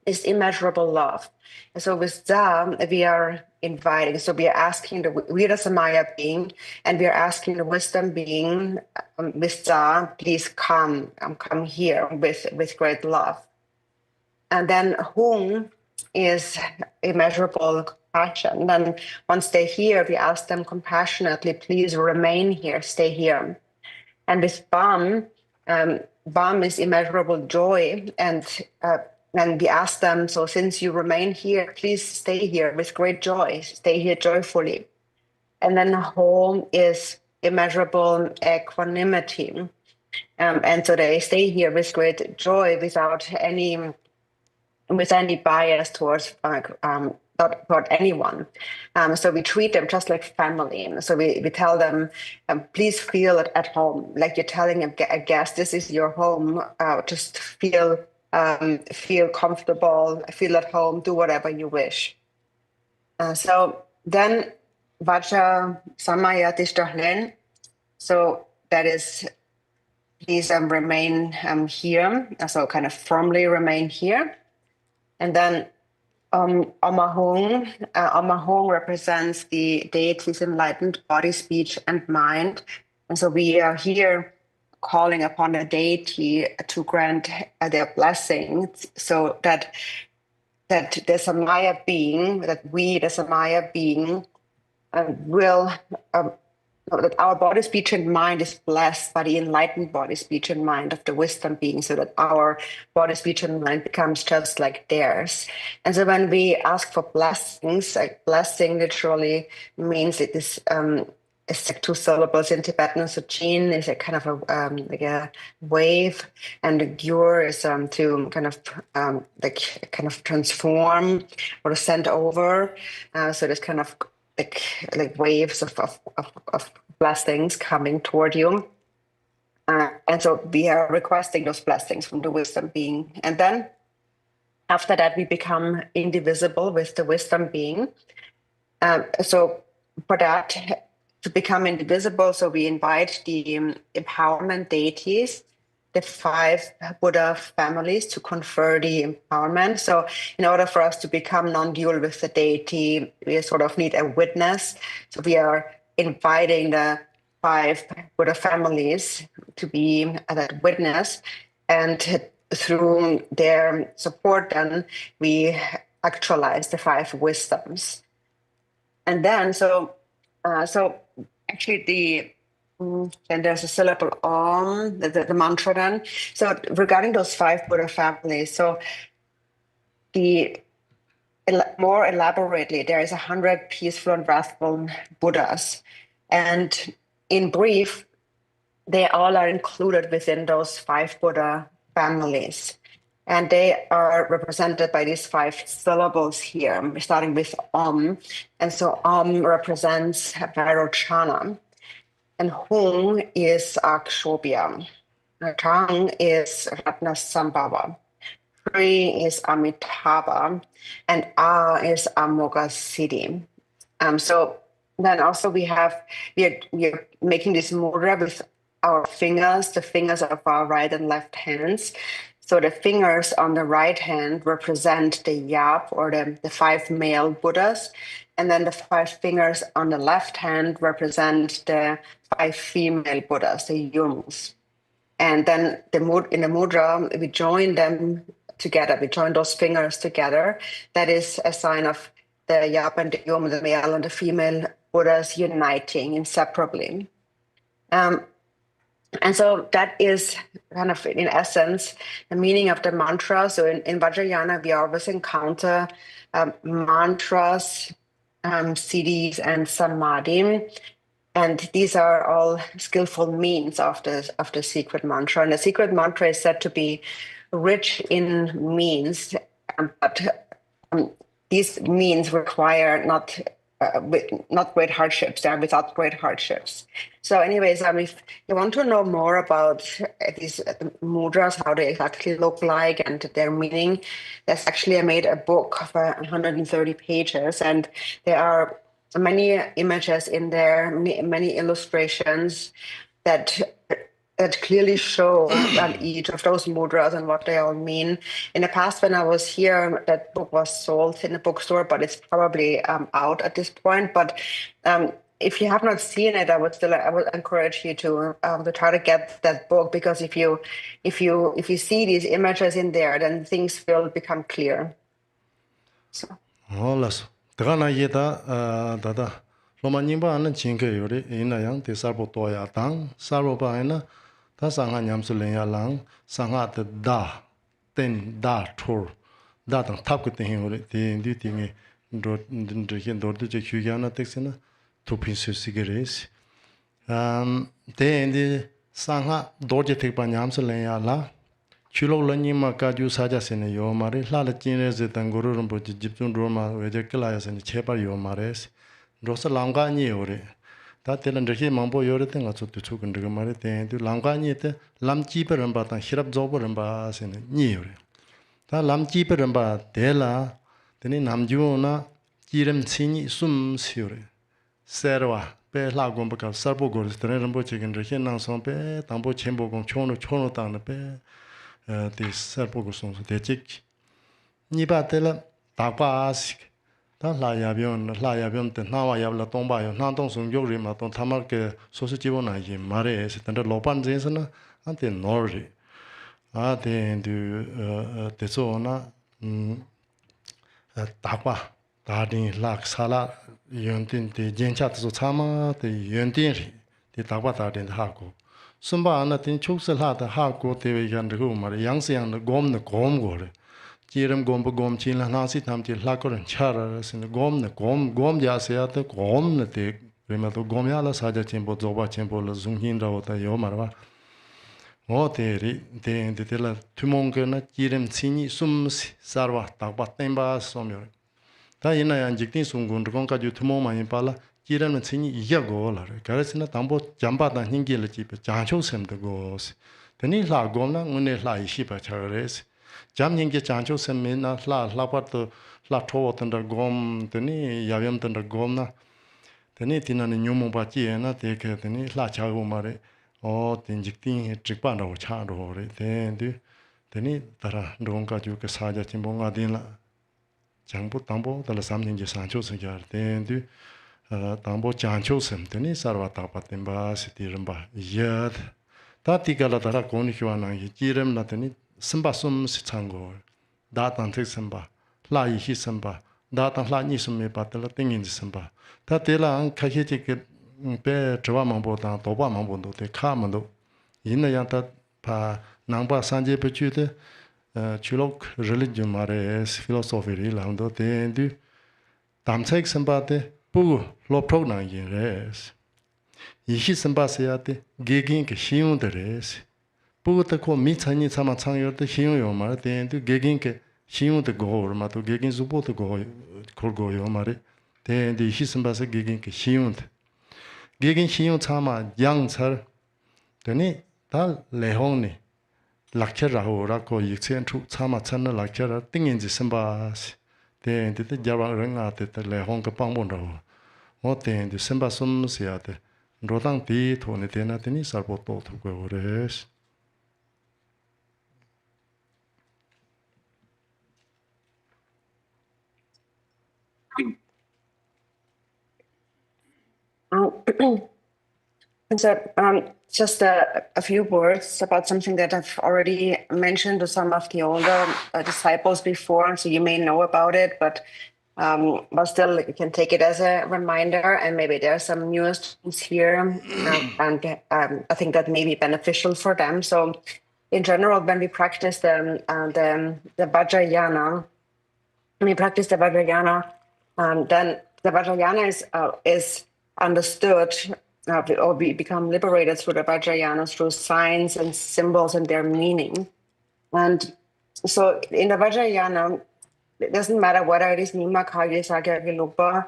is immeasurable love. And so with Za, we are inviting, so we are asking the Vira Samaya being, and we are asking the wisdom being, with Za, please come here with great love. And then Hung is immeasurable compassion. Then once they're here, we ask them compassionately, please remain here, stay here. And with Bam, Bam is immeasurable joy, and we ask them, so since you remain here, please stay here with great joy, stay here joyfully. And then Home is immeasurable equanimity, and so they stay here with great joy without any bias towards toward anyone. So we treat them just like family. So we tell them, please feel at home, like you're telling a guest, this is your home. Just feel comfortable, feel at home, do whatever you wish. So then Vajra Samaya Tishtahlen. So that is, please remain here. So kind of firmly remain here. And then Amahung represents the deity's enlightened body, speech, and mind. And so we are here calling upon a deity to grant their blessings, so that the Samaya being, that we, the Samaya being, will that our body, speech, and mind is blessed by the enlightened body, speech, and mind of the wisdom being, so that our body, speech, and mind becomes just like theirs. And so when we ask for blessings, like blessing literally means it is it's like two syllables in Tibetan. So Chin is a kind of a like a wave, and the Gyur is to kind of like kind of transform or send over. So there's kind of like waves of blessings coming toward you. And so we are requesting those blessings from the wisdom being. And then after that, we become indivisible with the wisdom being. So for that, to become indivisible, so we invite the empowerment deities, the 5 Buddha families, to confer the empowerment. So in order for us to become non-dual with the deity, we sort of need a witness. So we are inviting the 5 Buddha families to be that witness. And through their support, then we actualize the 5 wisdoms. And then, so actually then there's a syllable Om, the mantra then. So regarding those 5 Buddha families, so more elaborately, there is 100 peaceful and wrathful Buddhas. And in brief, they all are included within those 5 Buddha families. And they are represented by these 5 syllables here, starting with Om. And so Om represents Vairochana. And Hung is Akshobhya. Tang is Ratnasambhava. Tri is Amitabha. And A is Amoghasiddhi. So then also we are making this mudra with our fingers, the fingers of our right and left hands. So the fingers on the right hand represent the Yap, or the 5 male Buddhas. And then the 5 fingers on the left hand represent the 5 female Buddhas, the Yums. And then in the mudra, we join them together. We join those fingers together. That is a sign of the Yap and the Yum, the male and the female Buddhas uniting inseparably. And so that is kind of, in essence, the meaning of the mantra. So in Vajrayana, we always encounter mantras, siddhis, and samadhi. And these are all skillful means of the secret mantra. And the secret mantra is said to be rich in means, but these means require not great hardships. They are without great hardships. So anyways, if you want to know more about these mudras, how they exactly look like and their meaning, I made a book of 130 pages, and there are many images in there, many illustrations that clearly show each of those mudras and what they all mean. In the past, when I was here, that book was sold in a bookstore, but it's probably out at this point. But if you have not seen it, I would encourage you to try to get that book, because if you see these images in there, then things will become clear. So. Dagana yeda dada Loma Nimba and Chinke Yuri in a young Tisabo Toya Tang, Sarobaina, Tasanga Yamsulenya Lang, Sanga the Da, then Da Tour, that and Takutin, the duty drinking door to Juyana Texina, 2 pieces of cigarettes. Then the Sanga Dorje take by Yamsulenya La. Chulo Lanima Kaju Sajas in a Yomari, Lala Chines, the Tanguru Rinpoche, Jiptun Roma, Vejakilas and Chepa Yomares, Rosa Langani Ore. That tell under him Mambo Yoreting, also to took and Marite, to Langani, Lam cheaper and Bat and Hirap Zober and Bas in Nure. That Lam cheaper and Bat, Dela, then in Namjuna, Jirem Sini Sum Sure. Serva, Pe Lagomba, Sarbogos, the Rinpoche and Rehinan Sompe, Tambo Chembo, Chono Tan the Pe. This Serpogosons, the chick. Nibatella, Tapas, Layabion, the Navaya Tomba, Nanton Yorima, Don Tamarke, Society, Mares, and the Lopan Zesana, ante nori ade du tezona takwa dadin lak sala yontin de jencha tso chama de yontin ri de takwa dadin hago sumba ana tin chuksala da hago de yan ru mar yangsiang de gom de gom gore jiram gom bo gom chin la nasi tham ti lakoran chara sin gom ne gom ja se at gom ne te rema to gom ya la sa ja chen bo zoba chen bo la zung hin ra ta yo marwa o te ri te la tumong ke na jiram chini sum sarwa ta ba temba somyo ta ina yan jiktin sungun ron ka ju tumong ma yin pa la jiram ne chini ya go la re ka sin na tambo jamba da hingi le ji pe ja chou sem de go teni la gom na ngune la yi shi pa cha re jam nyingi chancho semme na la part la thowa tanda gom teni yavyam tanda gom na teni tina ni nyumu ba chi na te ke teni la cha go mare o tin jik tin trikpa ro cha ro re teni tara ndong ka ju ke sa ja chimbo nga din la changpo tambo tala sam nyingi sancho se jar ten tambo chancho sem teni sarva ta pa temba siti ramba yad ta tikala tara koni hwa na yi jirem na teni Samba sum si chango, datan tek samba, la yi hi samba, datan la ni sum me patela tingin samba. Ta tela an kaki ke pe chwa mambo ta toba mambo do te ka mando. Yin ya ta pa nangba sanje pe chu de chulok religion mare philosophy ri la do te du tam tek samba te pu lo pro na yin res. Yi hi samba se ya te gegin ke shiun de res. Puta ko mi chani chama changyo de hiyo yo mara ten du gegin ke hiyo de go ma to gegin zubo de go kor go yo mare ten di hisamba se gegin ke hiyo de gegin hiyo chama yang char teni ta lehong ni lakcha ra ho ra ko yikchen chu chama chan na lakcha ra tingin ji samba ten de jawa renga te lehong ka pang bon ro mo ten di samba sum sia te rodang ti to ne tena teni sarbo to go res. Just a few words about something that I've already mentioned to some of the older disciples before, so you may know about it, but still you can take it as a reminder, and maybe there are some new students here, and I think that may be beneficial for them. So in general, when we practice the Vajrayana, then the Vajrayana is understood, or we become liberated through the Vajrayana, through signs and symbols and their meaning. And so in the Vajrayana, it doesn't matter whether it is Nima, Kagyu, Saga, Vilupa,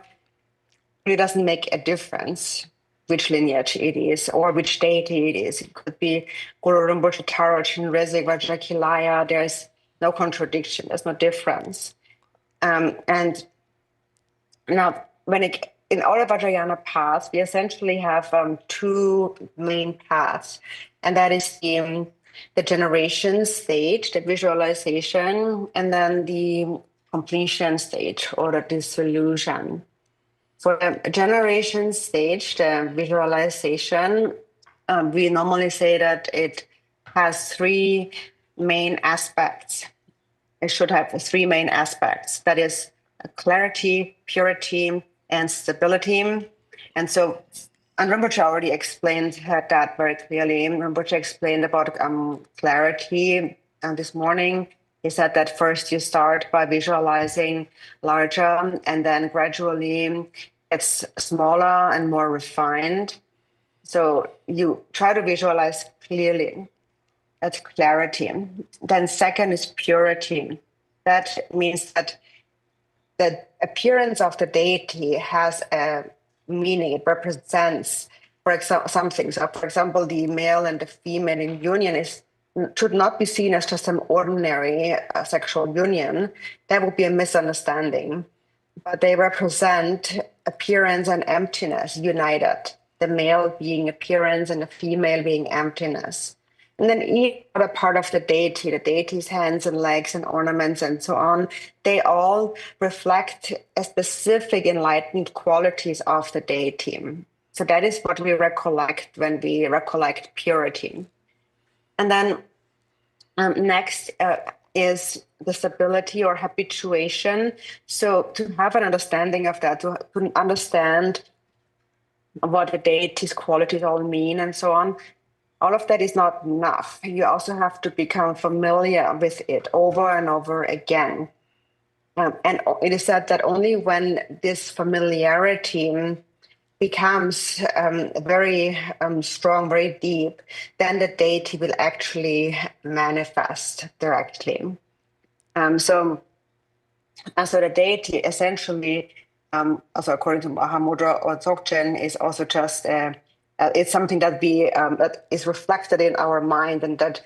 it doesn't make a difference which lineage it is or which deity it is. It could be Guru Rinpoche, Taro, Chenrezig, Vajrakilaya. There's no contradiction, there's no difference. And now, in our Vajrayana paths, we essentially have two main paths, and that is the generation stage, the visualization, and then the completion stage or the dissolution. For the generation stage, the visualization, we normally say that it has three main aspects. It should have three main aspects. That is clarity, purity, and stability. And so, and Rinpoche already explained that very clearly. Rinpoche explained about clarity this morning. He said that first you start by visualizing larger, and then gradually it's smaller and more refined. So you try to visualize clearly. That's clarity. Then second is purity. That means that the appearance of the deity has a meaning. It represents, for example, something. So, for example, the male and the female in union should not be seen as just an ordinary sexual union. That would be a misunderstanding. But they represent appearance and emptiness united. The male being appearance and the female being emptiness. And then each other part of the deity's hands and legs and ornaments and so on, they all reflect a specific enlightened qualities of the deity. So that is what we recollect when we recollect purity. And then next is the stability or habituation. So to have an understanding of that, to understand what the deity's qualities all mean and so on, all of that is not enough. You also have to become familiar with it over and over again. And it is said that only when this familiarity becomes very strong, very deep, then the deity will actually manifest directly. So the deity essentially, also according to Mahamudra or Dzogchen, is also just it's something that that is reflected in our mind, and that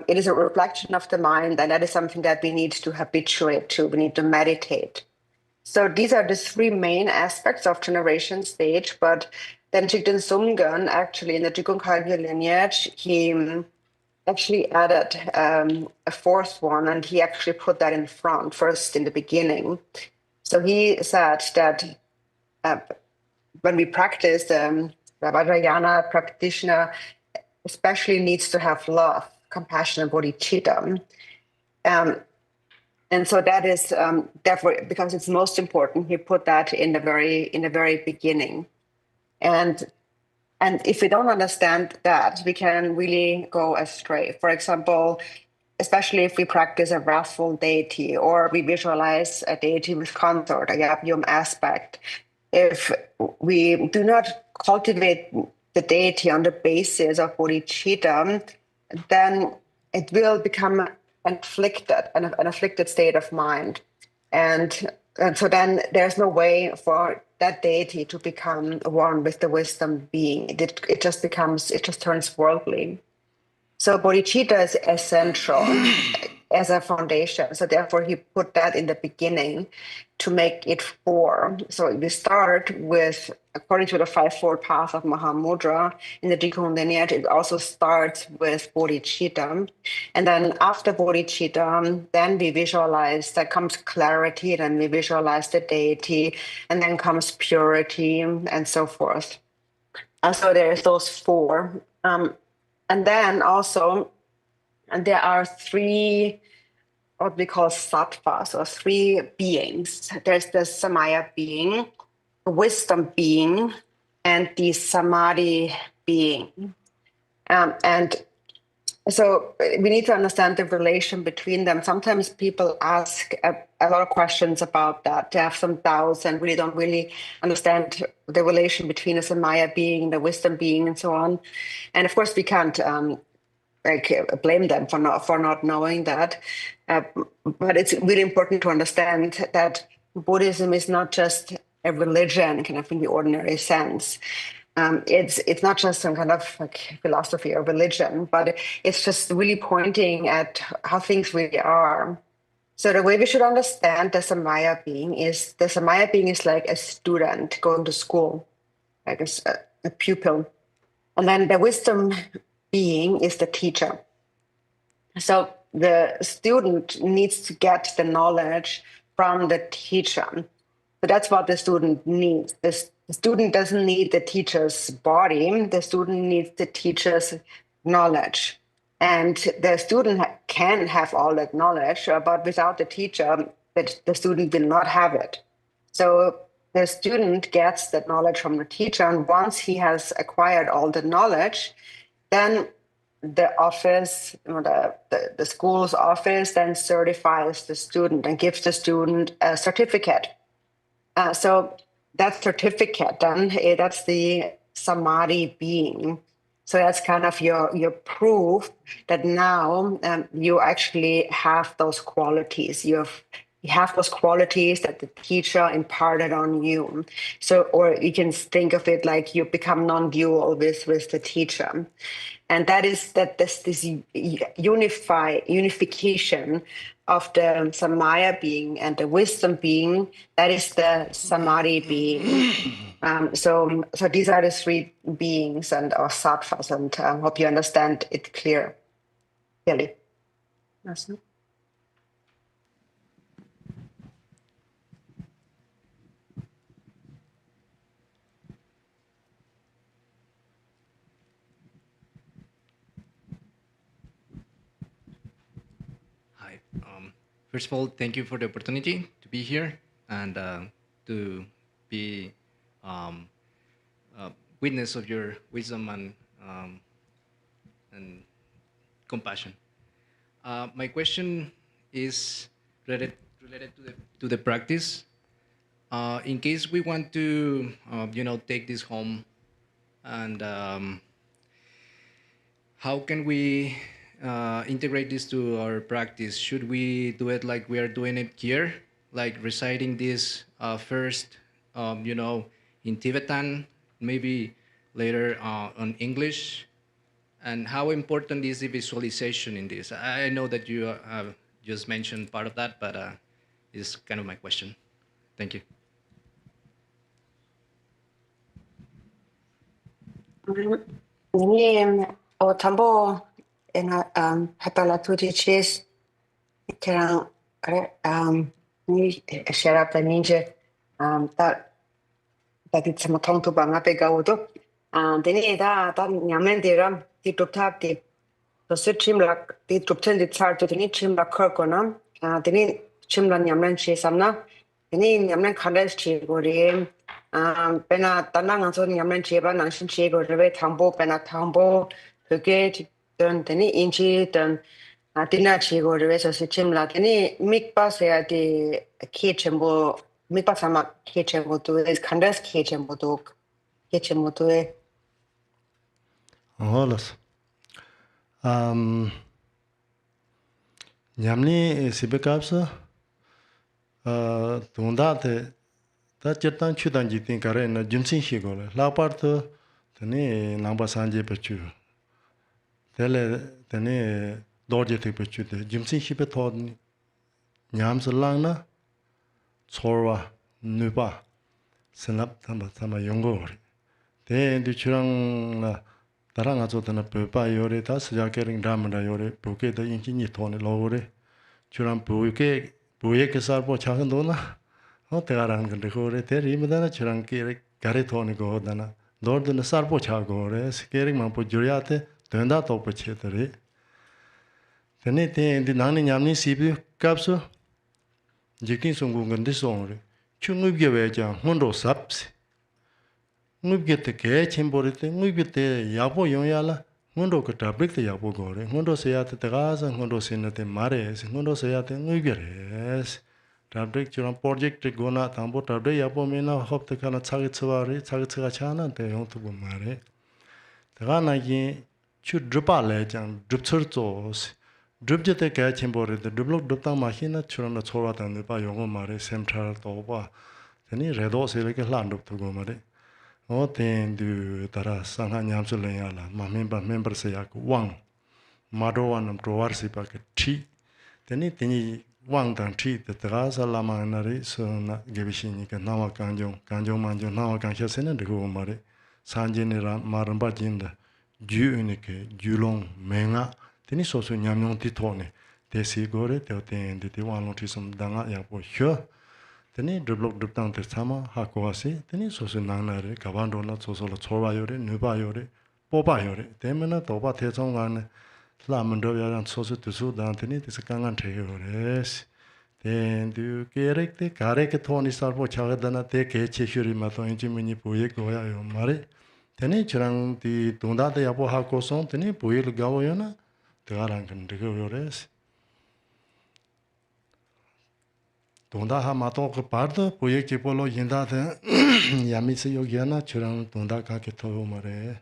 it is a reflection of the mind, and that is something that we need to habituate to. We need to meditate. So these are the three main aspects of generation stage. But then Jigten Sumgön, actually in the Drupon Kagyu lineage, he actually added a fourth one, and he actually put that in front first in the beginning. So he said that when we practice, the Vajrayana practitioner especially needs to have love, compassion, and bodhicitta. And so that is therefore, because it's most important, he put that in the very beginning. And if we don't understand that, we can really go astray. For example, especially if we practice a wrathful deity, or we visualize a deity with consort, a yab-yum aspect. If we do not cultivate the deity on the basis of bodhicitta, then it will become an afflicted state of mind. And so then there's no way for that deity to become one with the wisdom being. It just turns worldly. So bodhicitta is essential as a foundation. So therefore he put that in the beginning to make it four. So we start with, according to the five-fold path of Mahamudra, in the Drupon lineage, it also starts with bodhicitta. And then after bodhicitta, then we visualize, that comes clarity, then we visualize the deity, and then comes purity, and so forth. So there's those four. And then also, there are three, what we call sattvas, or three beings. There's the samaya being, the wisdom being, and the samadhi being. And so we need to understand the relation between them. Sometimes people ask a lot of questions about that. They have some doubts and really don't understand the relation between the samaya being, the wisdom being, and so on. And of course, we can't blame them for not knowing that. But it's really important to understand that Buddhism is not just a religion, kind of in the ordinary sense. It's not just some kind of like philosophy or religion, but it's just really pointing at how things really are. So the way we should understand the samaya being is like a student going to school, like a pupil. And then the wisdom being is the teacher. So the student needs to get the knowledge from the teacher. So that's what the student needs. The student doesn't need the teacher's body. The student needs the teacher's knowledge. And the student can have all that knowledge, but without the teacher, the student will not have it. So the student gets that knowledge from the teacher, and once he has acquired all the knowledge, then the office, the school's office, then certifies the student and gives the student a certificate. So that certificate, then that's the samadhi being. So that's kind of your proof that now you actually have those qualities. You have those qualities that the teacher imparted on you. So, or you can think of it like you become non-dual with the teacher. And that is this unification of the samaya being and the wisdom being, that is the samadhi being. So these are the three beings or sattvas, and I hope you understand it clearly. Yes. Hi. First of all, thank you for the opportunity to be here and to be witness of your wisdom and compassion. My question is related to the practice. In case we want to, take this home, and how can we integrate this to our practice? Should we do it like we are doing it here, like reciting this first, in Tibetan, maybe later on English? And how important is the visualization in this? I know that you have just mentioned part of that, but it's kind of my question. Thank you. Ni o tambo ena hapala tuti chis kerang ni share up the ninja that it's a matong to banga pega udo deni da nyamen deram di tuptap di so chim lak di tupten di char to deni chim lak kor konam deni chim la nyamen chi samna deni nyamen khandes chi gori pena tanang anso nyamen chi ba nang shin chi gori tambo pena tambo phuge don deni inchi don dina chi gori so chim la deni mikpa se di kitchen mikpa sama kitchen bo tu is khandes kitchen bo tu kitchen bo tu Holas. Nyamni sibekapsa tunda te ta chetan chudan jitin kare na jumsin shigole la parto tani namba sanje pechu tele tani dorje te pechu te jumsin shibe thod nyam salang na chorwa nupa senap tama yongo te ndi churang na tarang azo tana pepa yore ta sajake ramanda yore buke da inchi ni thone logore churang buke ke sarpo chagan do na o te arang kan re te ri madana churang ke gare thone go dana dor dana sarpo chago re skering mampo juriate tenda to poche re tene te ndi nani nyamni sibi kapso jikin songu ngandi songre chungu gyewe ja hondo saps ngubgete ke chimborite ngubgete yabo yonyala ngondo ka tabrik te yabo gore ngondo se yate te gaza ngondo se nate mare ngondo se yate ngubgeres tabrik churam project te gona tambo tabrik yabo mena hop te kana chagi chwa chana te yong tu mare te gana gi chu drupa le jang drupchur tos drupjete ke chimborite drublok drupta machina churam na chorwa tan pa yongo mare central to ba teni redo se le ke hlan drup tu go mare o ten du tara sangha nyamsu le yala ma member se yak wang mado wanam towar si pa ke thi teni wang dan thi te tara sa lama na ri so na gebishi ni ke nawa kanjong manjong nawa kan khe sene de go mare sanje ni ra maramba jinda ju ni ke julong menga teni so nyamyong ti thone te si gore te ten de ti wang lo thi sum danga ya po hyo teni drublok druptang te sama hakoasi teni sosu nanare kabando na soso la chorwa yore nuba yore poba yore temena toba te chongane la mando yaran sosu tusu dan teni te kangan the yore ten du kerek te kare ke thoni sarpo chagadana te ke cheshuri ma to inji mini puye goya yo mare teni churang ti tunda te yapo hakoson teni puye gawo yona te arang kan de yore 동다 하마도 그 바르도 보여지 볼로 인다데 야미스 여기야나 저랑 동다 가게 토요 말에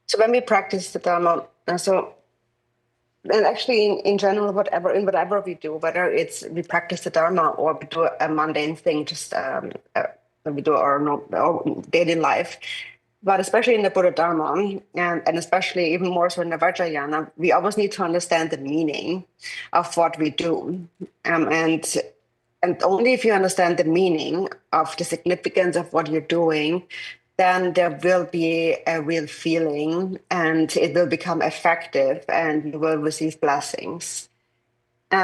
So when we practice the Dharma, and actually in general, whatever we do, whether it's we practice the Dharma or we do a mundane thing, just we do our daily life, but especially in the Buddha Dharma, and especially even more so in the Vajrayana, we always need to understand the meaning of what we do, and only if you understand the meaning of the significance of what you're doing, then there will be a real feeling and it will become effective and you will receive blessings.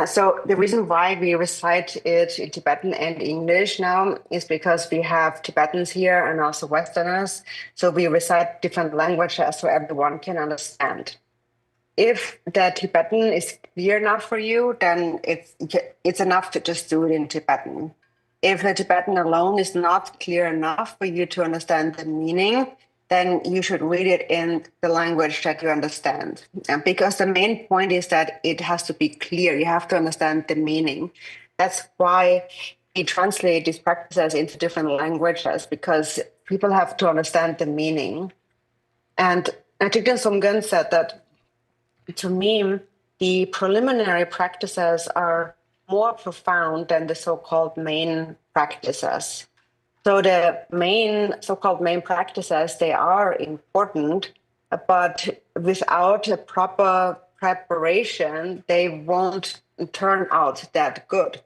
So the reason why we recite it in Tibetan and English now is because we have Tibetans here and also Westerners. So we recite different languages so everyone can understand. If the Tibetan is clear enough for you, then it's enough to just do it in Tibetan. If the Tibetan alone is not clear enough for you to understand the meaning, then you should read it in the language that you understand. And because the main point is that it has to be clear. You have to understand the meaning. That's why we translate these practices into different languages, because people have to understand the meaning. And Thich Somgen said that, to me, the preliminary practices are more profound than the so-called main practices. So the so-called main practices, they are important, but without a proper preparation, they won't turn out that good.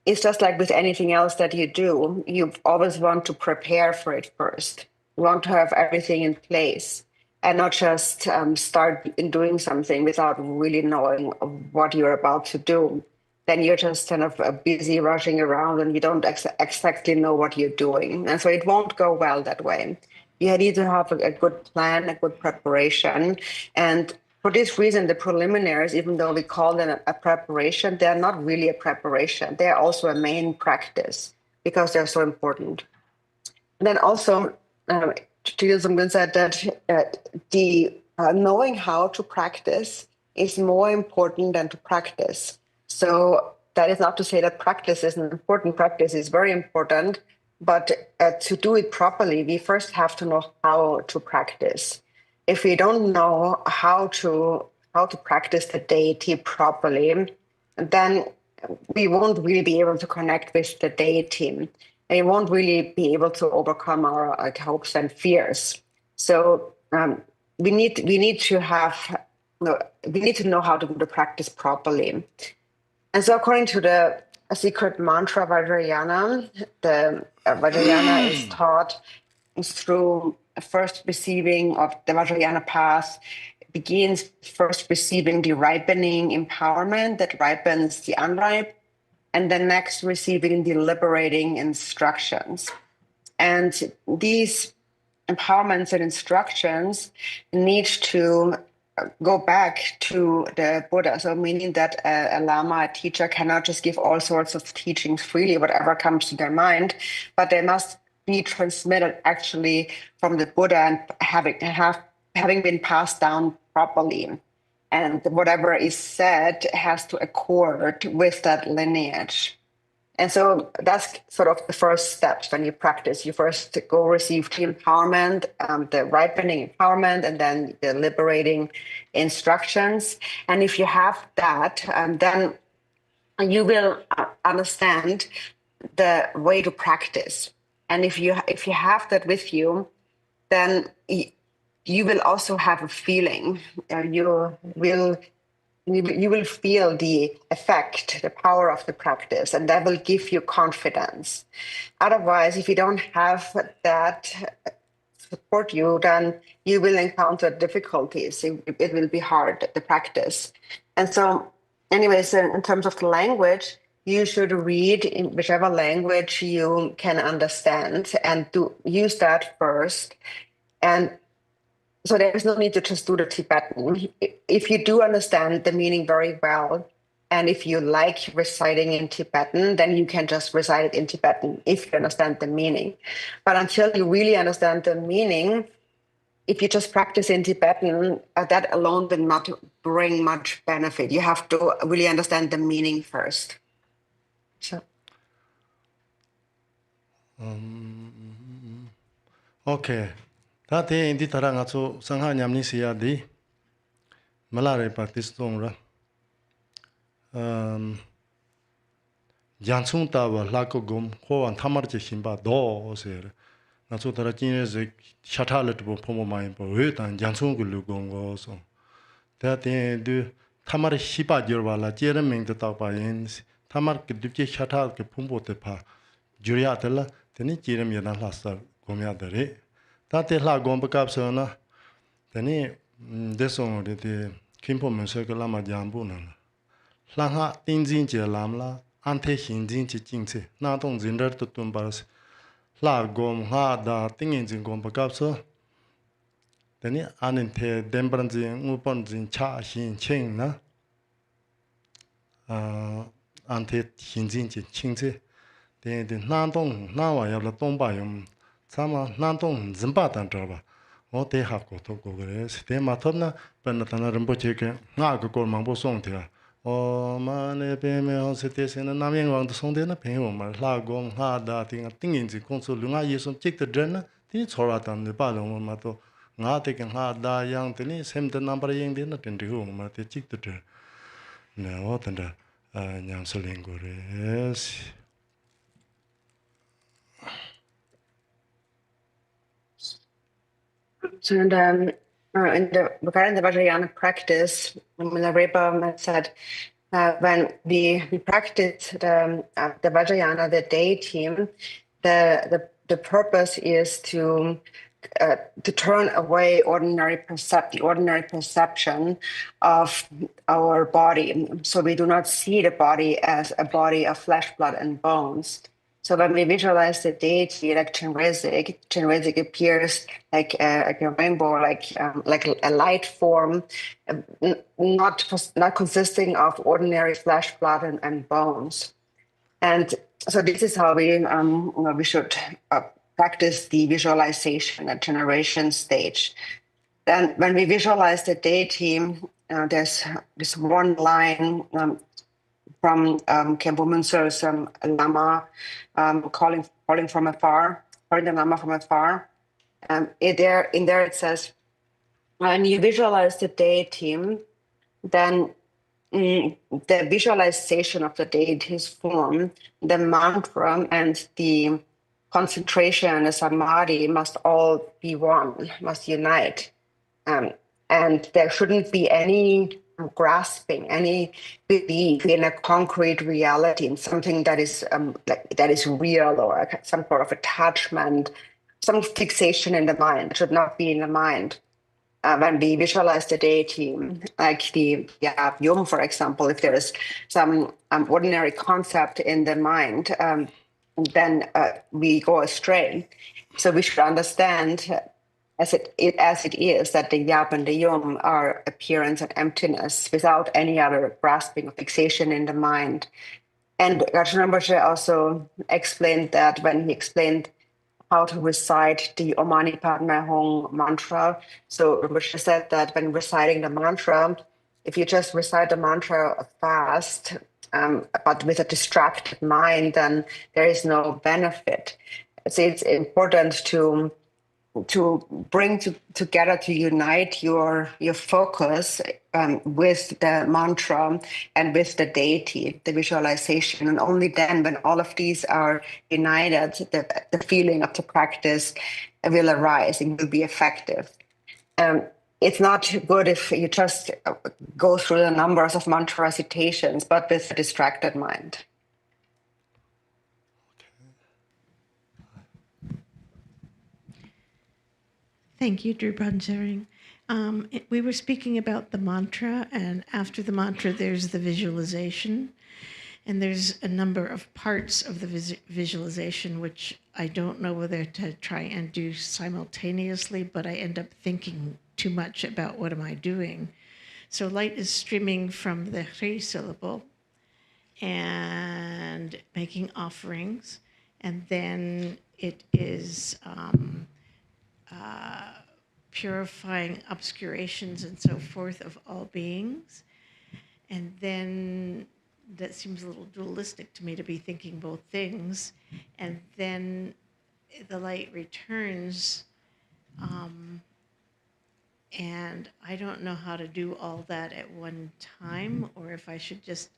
It's just like with anything else that you do. You always want to prepare for it first. You want to have everything in place and not just start in doing something without really knowing what you're about to do. Then you're just kind of busy rushing around and you don't exactly know what you're doing. And so it won't go well that way. You need to have a good plan, a good preparation. And for this reason, the preliminaries, even though we call them a preparation, they're not really a preparation. They're also a main practice because they're so important. And then also, Thich Somgen said that the knowing how to practice is more important than to practice. So that is not to say that practice isn't important. Practice is very important, but to do it properly, we first have to know how to practice. If we don't know how to practice the deity properly, then we won't really be able to connect with the deity, and we won't really be able to overcome our hopes and fears. So we need to know how to do the practice properly. And so according to the secret mantra Vajrayana, the Vajrayana is taught through first receiving of the Vajrayana path. It begins first receiving the ripening empowerment that ripens the unripe, and then next receiving the liberating instructions. And these empowerments and instructions need to go back to the Buddha. So meaning that a Lama, a teacher, cannot just give all sorts of teachings freely, whatever comes to their mind, but they must be transmitted actually from the Buddha and having been passed down properly. And whatever is said has to accord with that lineage. And so that's sort of the first steps when you practice. You first go receive the empowerment, the ripening empowerment, and then the liberating instructions. And if you have that, then you will understand the way to practice. And if you have that with you, then you will also have a feeling. You will feel the effect, the power of the practice, and that will give you confidence. Otherwise, if you don't have that support you, then you will encounter difficulties. It will be hard, the practice. And so, anyways, in terms of the language, you should read in whichever language you can understand and use that first. And so there is no need to just do the Tibetan. If you do understand the meaning very well, and if you like reciting in Tibetan, then you can just recite it in Tibetan if you understand the meaning. But until you really understand the meaning, if you just practice in Tibetan, that alone will not bring much benefit. You have to really understand the meaning first. So. Okay. Tate indi tarang atso sangha nyamni siya di malare practice tongra. Jansung tawa lako gom hoan tamar je shimba do ser. Natso tara Chenrezig shatalet bo pomo main po tan jansung gulu gongo so. Tate du tamar shiba jorwa la jere meng de ta pa yin tamar ke dupje shatal ke pumbo te pa jurya tela teni jere me na lasar gomya dare. Tate la gomba kapsona teni desong de kimpo mense ke lama jambu na lang ha tin jin je lam la an the hin jin chi ching che na dong jin der tu tum bar la gom ha da ting in jin gom ba kap so teni anin the dem bran jin u pon jin cha hin ching na an the hin jin chi ching che de na dong na wa ya la dong ba yum sama na dong jin ba dan zhe ba o de ha ko to ko ge se de ma thop na pen na tan ren bo che ke nga ge ko mang bo song de o ma ne pe me o se te se na nam yang wang de song de na pe wo ma la gong ha da ting ting yin ji kong su lu nga ye song chik de zhen na ti cho ra dan de ba long ma to nga te ke ha da yang de ni sem de number yang de na ten de ho ma te chik de zhen ne o tan da nyang su ling go re So in the regarding the Vajrayana practice, Milarepa said when we practice the Vajrayana, the deity, the purpose is to turn away the ordinary perception of our body. So we do not see the body as a body of flesh, blood, and bones. So when we visualize the deity, like Chenrezig appears like a rainbow, like a light form, not consisting of ordinary flesh, blood, and bones. And so this is how we should practice the visualization at generation stage. Then when we visualize the deity, there's this one line from Khenpo Munso's Lama calling from afar, calling the Lama from afar. In there it says, when you visualize the deity, then the visualization of the deity's form, the mantra and the concentration, the samadhi must all be one, must unite. And there shouldn't be any grasping, any belief in a concrete reality, in something that is that is real, or some sort of attachment, some fixation in the mind. It should not be in the mind. When we visualize the deity, like the Yom, for example, if there is some ordinary concept in the mind, then we go astray. So we should understand as it is that the Yap and the Yom are appearance and emptiness without any other grasping or fixation in the mind. And Garchen Rinpoche also explained that when he explained how to recite the Om Mani Padme Hum mantra. So Rinpoche said that when reciting the mantra, if you just recite the mantra fast, but with a distracted mind, then there is no benefit. So it's important to bring together, to unite your focus with the mantra and with the deity, the visualization. And only then, when all of these are united, the feeling of the practice will arise and will be effective. It's not good if you just go through the numbers of mantra recitations, but with a distracted mind. Thank you, Drupon Tsering. We were speaking about the mantra, and after the mantra, there's the visualization. And there's a number of parts of the visualization, which I don't know whether to try and do simultaneously, but I end up thinking too much about what am I doing. So light is streaming from the Hri syllable and making offerings. And then it is purifying obscurations and so forth of all beings. And then that seems a little dualistic to me, to be thinking both things. And then the light returns, and I don't know how to do all that at one time, or if I should just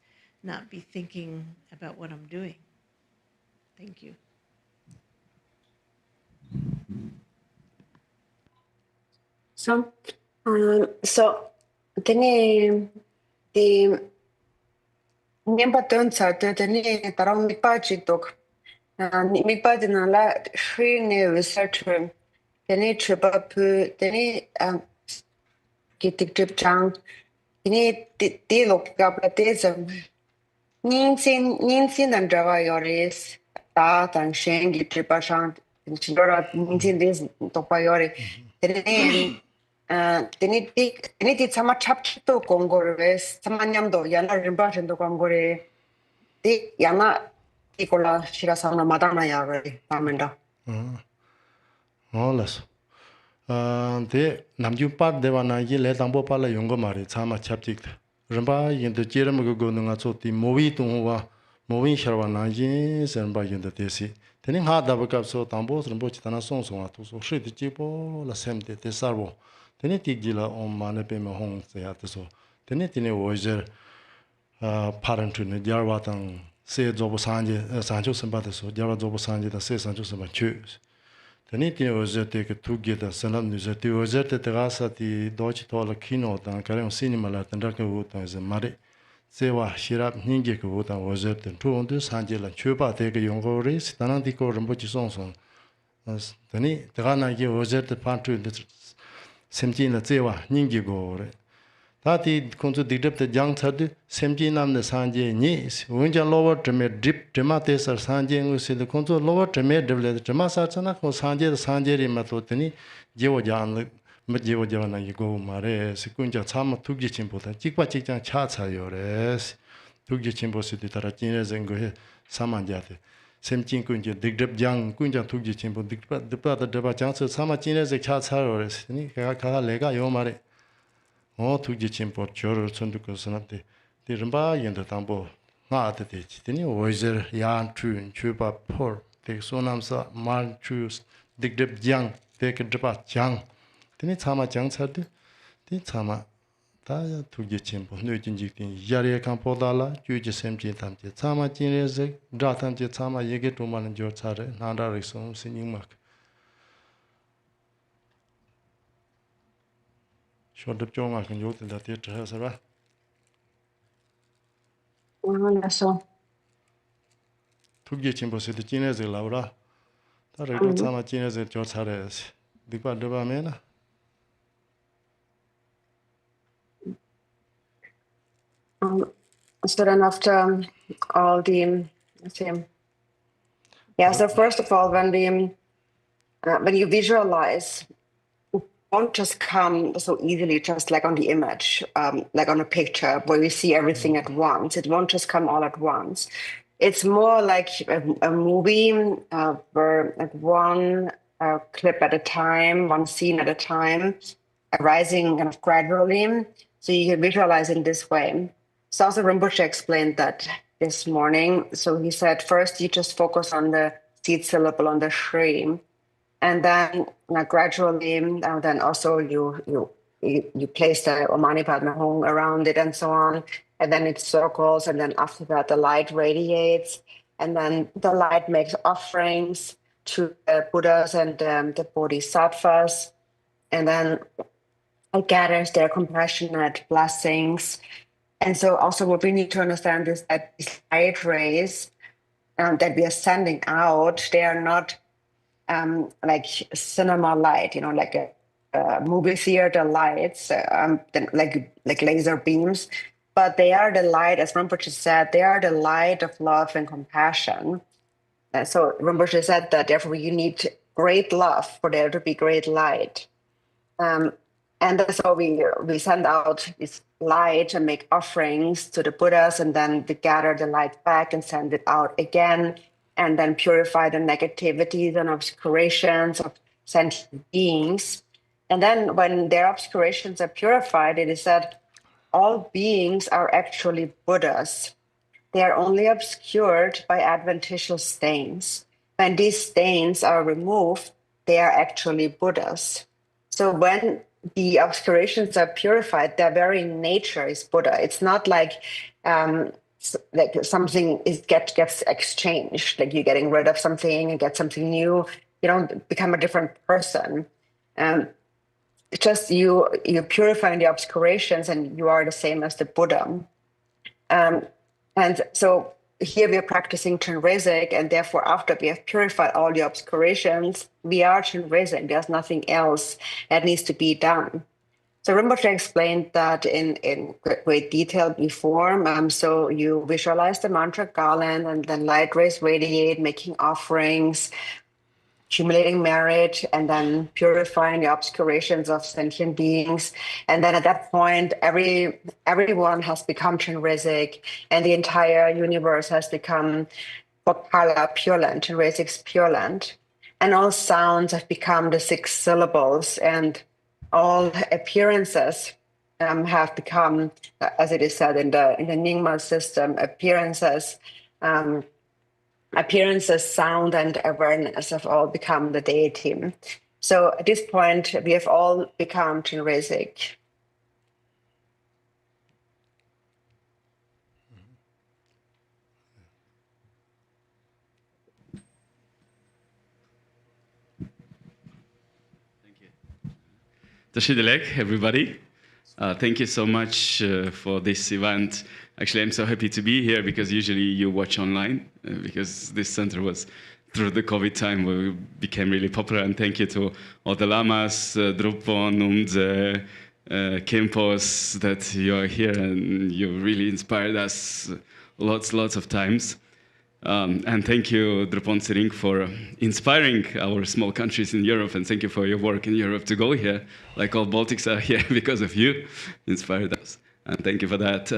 not be thinking about what I'm doing. Thank you. So the Nyempa Tunsa, the Tarong Mipachi took Mipaji Nala Sri Ne researcher, the nature Bapu, the Kitik Drupchen, Ini ti lok kapla te zam. Ninsin and Java yoris. Ta tan shengi tripa shant. Chindora ninsin this topa yori. Tini ti sama chapter to kongores. Samanyamdo yana rinpoche to kongore. Ti yana ikola shirasana madana yari. Pamenda. Olas. Te namju pat devana yi le tambo pala yongo mari chama chaptik. Ramba yendo jerem go nga choti mowi tungwa mowi sharwa na yi senba yendo tesi. Teni ha dabakap so tambo ramba chitana song song atu so shit jibo la semte te sarwo. Teni tigila om mane pe me hong se atu so. Teni tini oizer parentu ne diarwa tang se jobo sanje sanjo semba so diarwa jobo sanje da se sanjo semba chus. Tani tini ozerte ke tugi da sanam nuze ti ozerte te gasa ti dochi tola kino dan kareng sinima la tanda ke utan ze mari sewa shirap ninge ke utan ozerte tu ondu sanje la chupa te ke yongo ris tanan di ko rinpoche song song tani te gana ki ozerte pantu semji na sewa ninge go re Tati kunzu dikdip te jang tsadu semji namne sanje ni unja lower treme drip trema tesar sanje ngu se de kunzu lower treme drip trema sa chana ko sanje ri mato teni jewo jan ma jewo jana yi go mare se kunja chama tukji chimpo ta chikpa chikjang cha cha yo re tukji chimpo se de tara Chenrezig he samanja te semjin kunja dikdip jang kunja tukji chimpo dikpa da deba jang se sama Chenrezig cha cha yo re ni ka lega yo mare tuji chimpo choro chunduko sanate di rinpa yenda tangpo nga ate te chi teni oizer yan chun chupa por te sonam sa mal chus dikdip jang te ke dripa jang teni chama jang chade teni chama ta tuji chimpo nui jinjik teni yari kan podala juji semji tamche chama Chenrezig dra tamche chama yege tumalan jor chare nanda riksom sinying mak Short Jonga can you tell that theatre has a So. Took your chimpo the Chenrezig Laura. That I got some Chenrezig George Harris. The Quadruba Mena. So then after all the same. Yeah, so first of all, when you visualize, it won't just come so easily, just like on the image, like on a picture where we see everything at once. It won't just come all at once. It's more like a movie where like one clip at a time, one scene at a time, arising kind of gradually. So you can visualize in this way. So also Rinpoche explained that this morning. So he said, first you just focus on the seed syllable on the shri, and then gradually, then also you place the Omani Padme Hung around it and so on, and then it circles, and then after that the light radiates, and then the light makes offerings to the Buddhas and the Bodhisattvas, and then it gathers their compassionate blessings. And so also what we need to understand is that these light rays that we are sending out, they are not like cinema light, like a movie theater lights, like laser beams, but they are the light, as Rinpoche said, they are the light of love and compassion. So Rinpoche said that therefore you need great love for there to be great light. And so we send out this light and make offerings to the Buddhas, and then we gather the light back and send it out again, and then purify the negativities and obscurations of sentient beings. And then when their obscurations are purified, it is said all beings are actually Buddhas. They are only obscured by adventitious stains. When these stains are removed, they are actually Buddhas. So when the obscurations are purified, their very nature is Buddha. It's not like something gets exchanged, like you're getting rid of something and get something new. You don't become a different person. It's just you're purifying the obscurations, and you are the same as the Buddha. And so here we are practicing Chenrezig, and therefore after we have purified all the obscurations, we are Chenrezig. There's nothing else that needs to be done. So Rinpoche explained that in great detail before. So you visualize the mantra garland and then light rays radiate, making offerings, accumulating merit, and then purifying the obscurations of sentient beings. And then at that point, everyone has become Chenrezig, and the entire universe has become Bokala Pure Land, Chenrezig's Pure Land. And all sounds have become the 6 syllables, and all appearances have become, as it is said in the Nyingma system, appearances, sound, and awareness have all become the deity. So at this point, we have all become Chenrezig. Tashidilek, everybody. Thank you so much for this event. Actually, I'm so happy to be here because usually you watch online because this center was through the COVID time where we became really popular. And thank you to all the Lamas, Drupon, Umze, Kempos, that you are here and you really inspired us lots of times. And thank you, Drupon Tsering, for inspiring our small countries in Europe, and thank you for your work in Europe to go here. Like all Baltics are here because of you, inspired us. And thank you for that.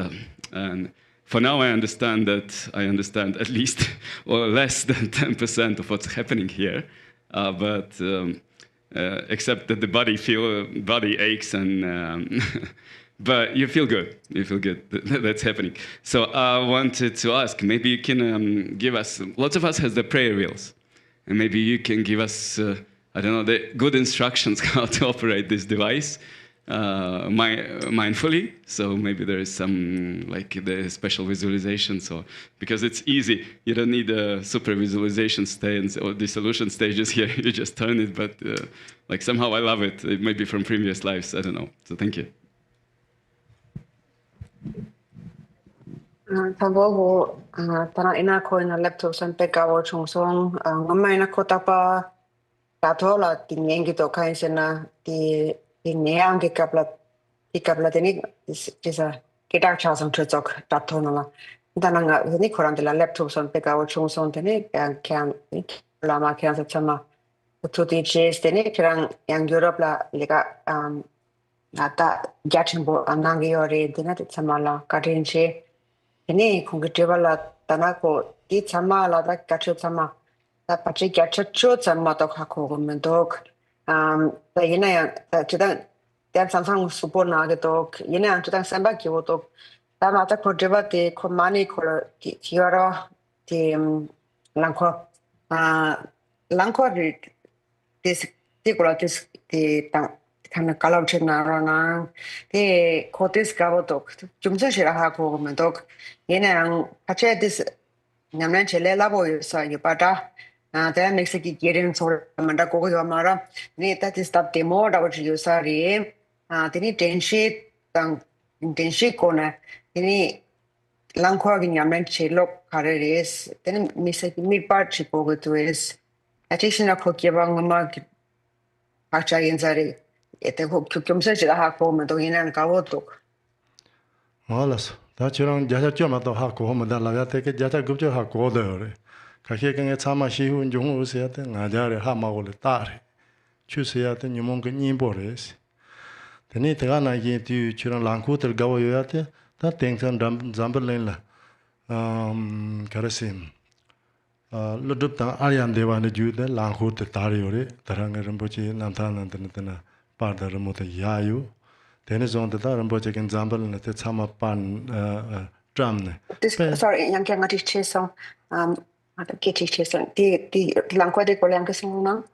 And for now, I understand at least or less than 10% of what's happening here. Except that the body aches and but you feel good. You feel good. That's happening. So I wanted to ask, maybe you can give us, lots of us has the prayer wheels, and maybe you can give us, I don't know, the good instructions how to operate this device mindfully. So maybe there is some, like the special visualization. So, because it's easy, you don't need a super visualization stage or dissolution stages here. You just turn it, but like somehow I love it. It might be from previous lives, I don't know. So thank you. Tambo tana ina ko ina laptop san peka wo chungsong ngama ina ko tapa tatola tinyengi to kain sena ti neang ke kapla teni tisa kita chasang chok tatona la dana nga ni koran de la laptop san peka wo chungsong teni kan lama kan sa chama to ti ches teni kirang yang Europe la lega ata Garchen bo anangi yore dina te chamala karinche ini kungitewala tanako di chamala da gacho chama da pachi gacho cho chama to khako gomendok da ina da chidang dan samsang supona ge tok ina chidang samba ki wotok da mata ko debate ko mani ko ti yoro ti lanko this ti kind of color na the cotis gabotok jumsa shiraha ko mandok yena pache this nyamna chele labo sa yupata then next ki getting so manda ko yamara ni that is the demo da what you sari tini tenshi tang tenshi kona tini langko gi nyamna chelo kareres then misaki mi part chipo go to is attention ko kibang ma pacha yenzari ete ko kyumse jira ha ko me do ina ka wotok malas da chirang jaja choma to ha ko mo da la ya te ke jaja gup ha ko de re ka ke ke chama shi hu jung u se te nga ja re ha ma go le ta re chu se ya te nyumong ke nyin bo re se te ni te ga na ye tu chirang lang ku ter ga wo ya te ta teng san zambel len la karasim lo dup ta aryan dewa ne ju de lang ku te ta re yo re tarang rinpoche nam ta nan tan Parda Ramota Yayu. Then is on the Ramboja example and the Tama Pan drum. Sorry, young Gangati Cheson, Kitty Cheson, the Lanquadic or Lancasona?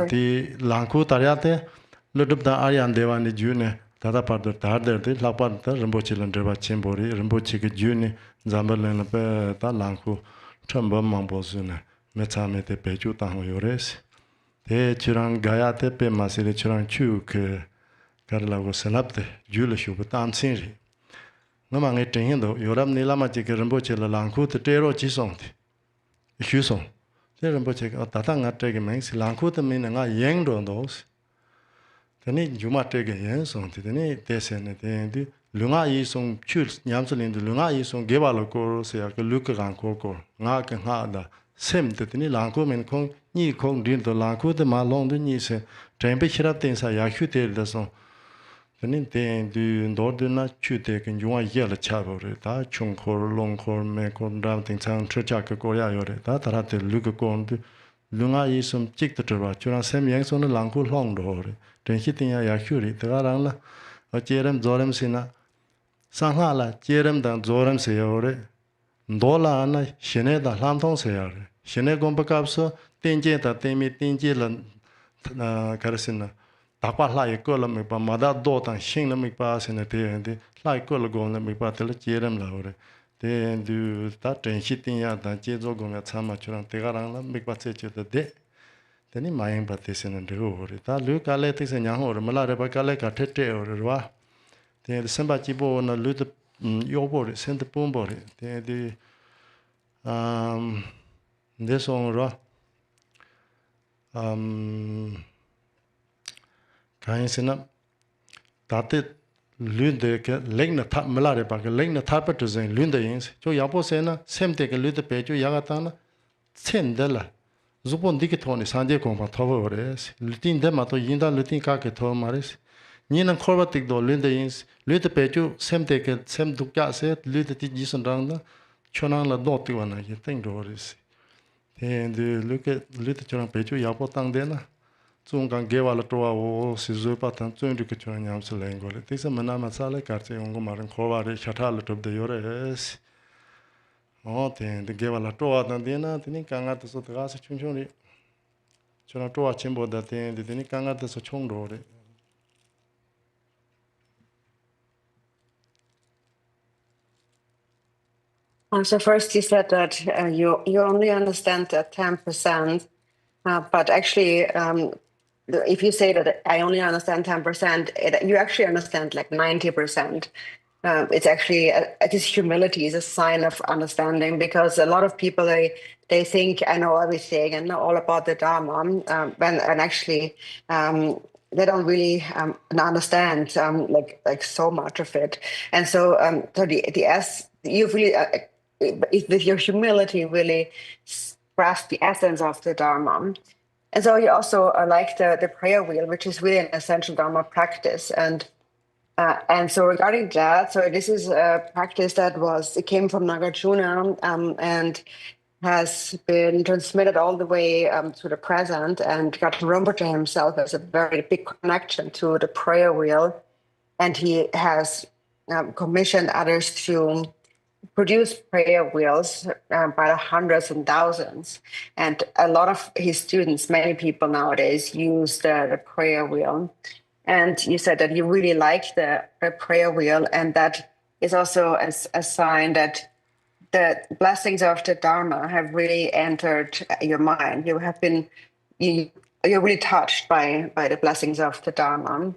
The Lanku Tariate, Ludupta Aryan Devani June, Tata part of Tarder, the Lapata, Rambochil and Dreba Chimbori, Rambochik Juni, Zambal and Lanku, Chamba Mambosuna, Metamete Peju Tango Yores. Te chirang gayate pe masile chirang chu ke karla go senapte jule shu butam sinri ngama nge tengendo yoram ni lama che ke Rinpoche la langku te tero chi song ti shu song te Rinpoche ta ta nga te ke meng si langku te min nga yeng do dos Tani Yuma Tega Yen Song, Tani Descent, the Lunga Yi Song Chus, Yamselin, the Lunga Yi Song Gevalo Kor, say a Luka Koko, Nak and Hada, Sem, the Tini Lanko and Kong, Ni Kong Din the Lanko, the Malong, the Nise, Temperature things I yakutel the song. Tani do Dordina Chutek and Yuma Yella Chavore, that Chunkor, Longkor, Mekon, Doubting Town, Churchaka Koyayore, that had the Luka Kond. Lunga Yi Sum Chick the Tura, Churan Sem Yanks on the Lanko Long Door. Then hitting a Yakuri, the Garangla, a Jerem Zorem Sina, Sanghala, Jerem dan Zorem Seore, Dola Anna, Sheneda, Lantong Seore, Shene Gombacapso, Tinjeta, Temi, Tinjilan, Carasina, Tapa like Colam, Mada Dot and Shing me pass in a day and the like Colagon, me patel Jerem Laure. Then do that and hitting yard and Jezogon at Samachuran, the Garangla, make Batse the day. Then in my empathy and the road, that look at letters and young or Malarabacaleca tete or then the Sambachibo and a little your body, send the boom body. Then the this on raw kind of that Lunde Legna Tap Malaribac, Legna Tapaters and Lundains, Joe Yaposena, same take a little page, Yagatana, $10. Zupon Dikitoni, Sandia Compa Tovores, Lutin Demato, Yinda Lutin Kaketo Maris, Ninan Corvatic do Lindains, Luta Peju, Sem take it, Sem Ducaset, Luta Tijison Randa, Chonan la Dotiwana, you think Doris. And look at literature Peju, Yapotang Dena, Zungan gave a lot of Sizupatan, Zundukuchuan Yams language. It is a Manama Sale, Carte, Ungomar and Kova, Chatalet of the Yores. Oh, then the gave a lot of Dina, the Nikanga to Sotas Chunjoni. Chonato Chimbo that the Nikanga to Sochong. So first you said that you only understand 10%, but actually, if you say that I only understand 10%, you actually understand like 90%. It's actually this humility is a sign of understanding, because a lot of people they think I know everything and know all about the Dharma, and actually they don't really understand like so much of it. And so you really with your humility really grasp the essence of the Dharma. And so you also like the prayer wheel, which is really an essential Dharma practice. And so regarding that, so this is a practice that it came from Nagarjuna and has been transmitted all the way to the present. And Garchen Rinpoche himself has a very big connection to the prayer wheel. And he has commissioned others to produce prayer wheels by the hundreds and thousands. And a lot of his students, many people nowadays, use the prayer wheel. And you said that you really like the prayer wheel, and that is also a sign that the blessings of the Dharma have really entered your mind. You're really touched by the blessings of the Dharma.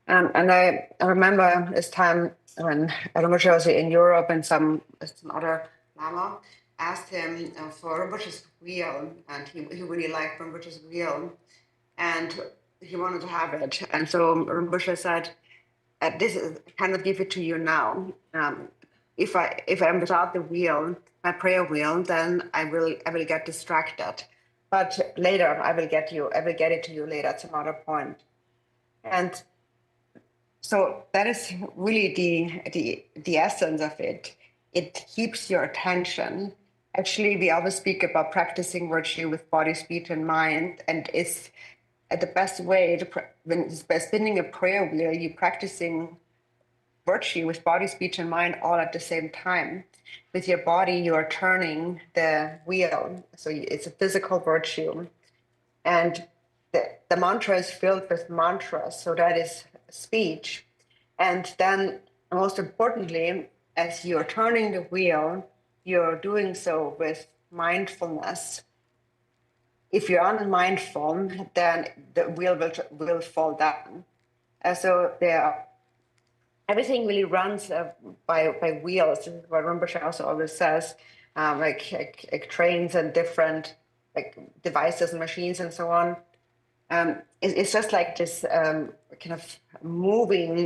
And I remember this time when Rinpoche was in Europe, and some other Lama asked him for Rinpoche's wheel, and he really liked Rinpoche's wheel, and he wanted to have it. And so Rinpoche said, "This is I cannot give it to you now. If I'm without the wheel, my prayer wheel, then I will get distracted. But later I will get it to you later at some other point." And so that is really the essence of it. It keeps your attention. Actually, we always speak about practicing virtue with body, speech, and mind, and it's the best way when spinning a prayer wheel, you're practicing virtue with body, speech, and mind all at the same time. With your body, you are turning the wheel, so it's a physical virtue, and the mantra is filled with mantras, so that is speech. And then most importantly, as you're turning the wheel, you're doing so with mindfulness. If you're unmindful, then the wheel will fall down. So everything really runs by wheels. This is what Rinpoche also always says, like trains and different like devices and machines and so on. It's just like this kind of moving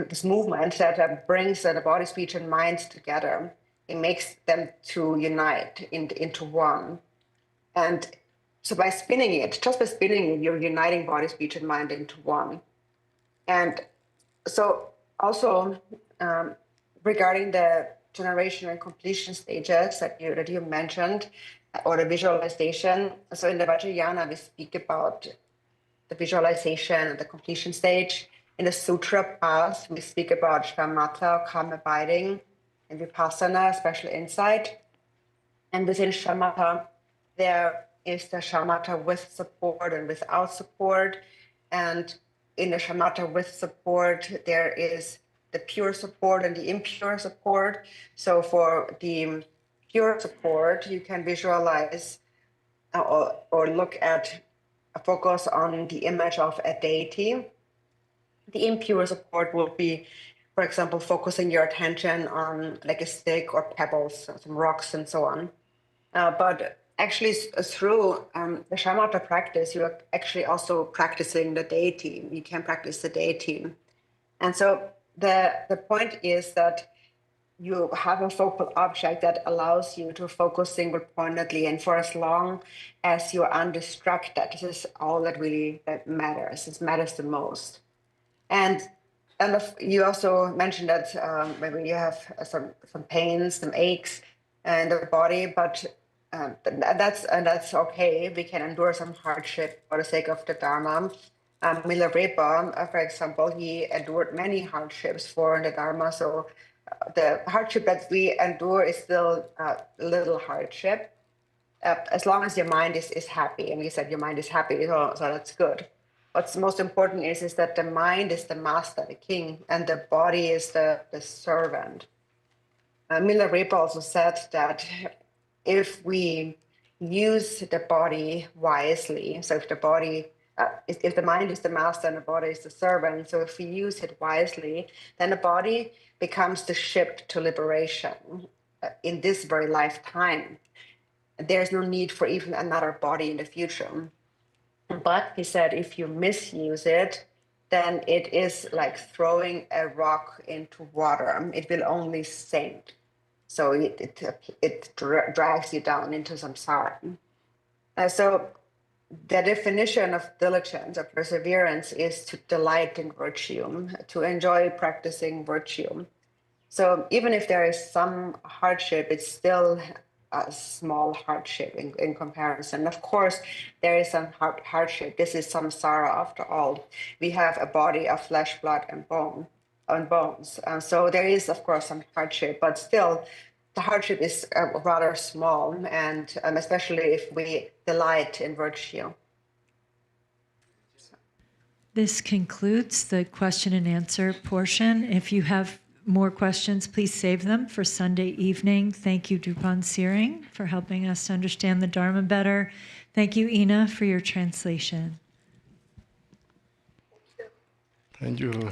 this movement that brings the body, speech, and mind together. It makes them to unite into one. And so by spinning it, just by spinning it, you're uniting body, speech, and mind into one. And so also regarding the generation and completion stages that you mentioned, or the visualization. So in the Vajrayana, we speak about the visualization and the completion stage. In the Sutra path, we speak about shamatha, calm abiding, and vipassana, special insight. And within shamatha, there is the shamatha with support and without support. And in the shamatha with support, there is the pure support and the impure support. So for the pure support, you can visualize or look at, focus on the image of a deity. The impure support will be, for example, focusing your attention on like a stick or pebbles, some rocks and so on. But actually through the shamatha practice, you are actually also practicing the deity. You can practice the deity. And so the point is that you have a focal object that allows you to focus single-pointedly, and for as long as you're undistracted, this is all that really matters. This matters the most. And you also mentioned that maybe you have some pains, some aches in the body, but that's okay. We can endure some hardship for the sake of the Dharma. Milarepa, for example, he endured many hardships for the Dharma. So the hardship that we endure is still a little hardship, as long as your mind is happy. And you said your mind is happy, so that's good. What's most important is that the mind is the master, the king, and the body is the servant. Milarepa also said that if we use the body wisely, so if the body, if the mind is the master and the body is the servant, so if we use it wisely, then the body becomes the ship to liberation in this very lifetime. There's no need for even another body in the future. But he said, if you misuse it, then it is like throwing a rock into water. It will only sink. So it drags you down into samsara. So the definition of diligence or perseverance is to delight in virtue, to enjoy practicing virtue. So even if there is some hardship, it's still a small hardship in comparison. Of course, there is some hardship. This is samsara after all. We have a body of flesh, blood, and bones. So there is, of course, some hardship, but still, the hardship is rather small, and especially if we delight in virtue. This concludes the question and answer portion. If you have more questions, please save them for Sunday evening. Thank you, Drupon Tsering, for helping us to understand the Dharma better. Thank you, Ina, for your translation. Thank you.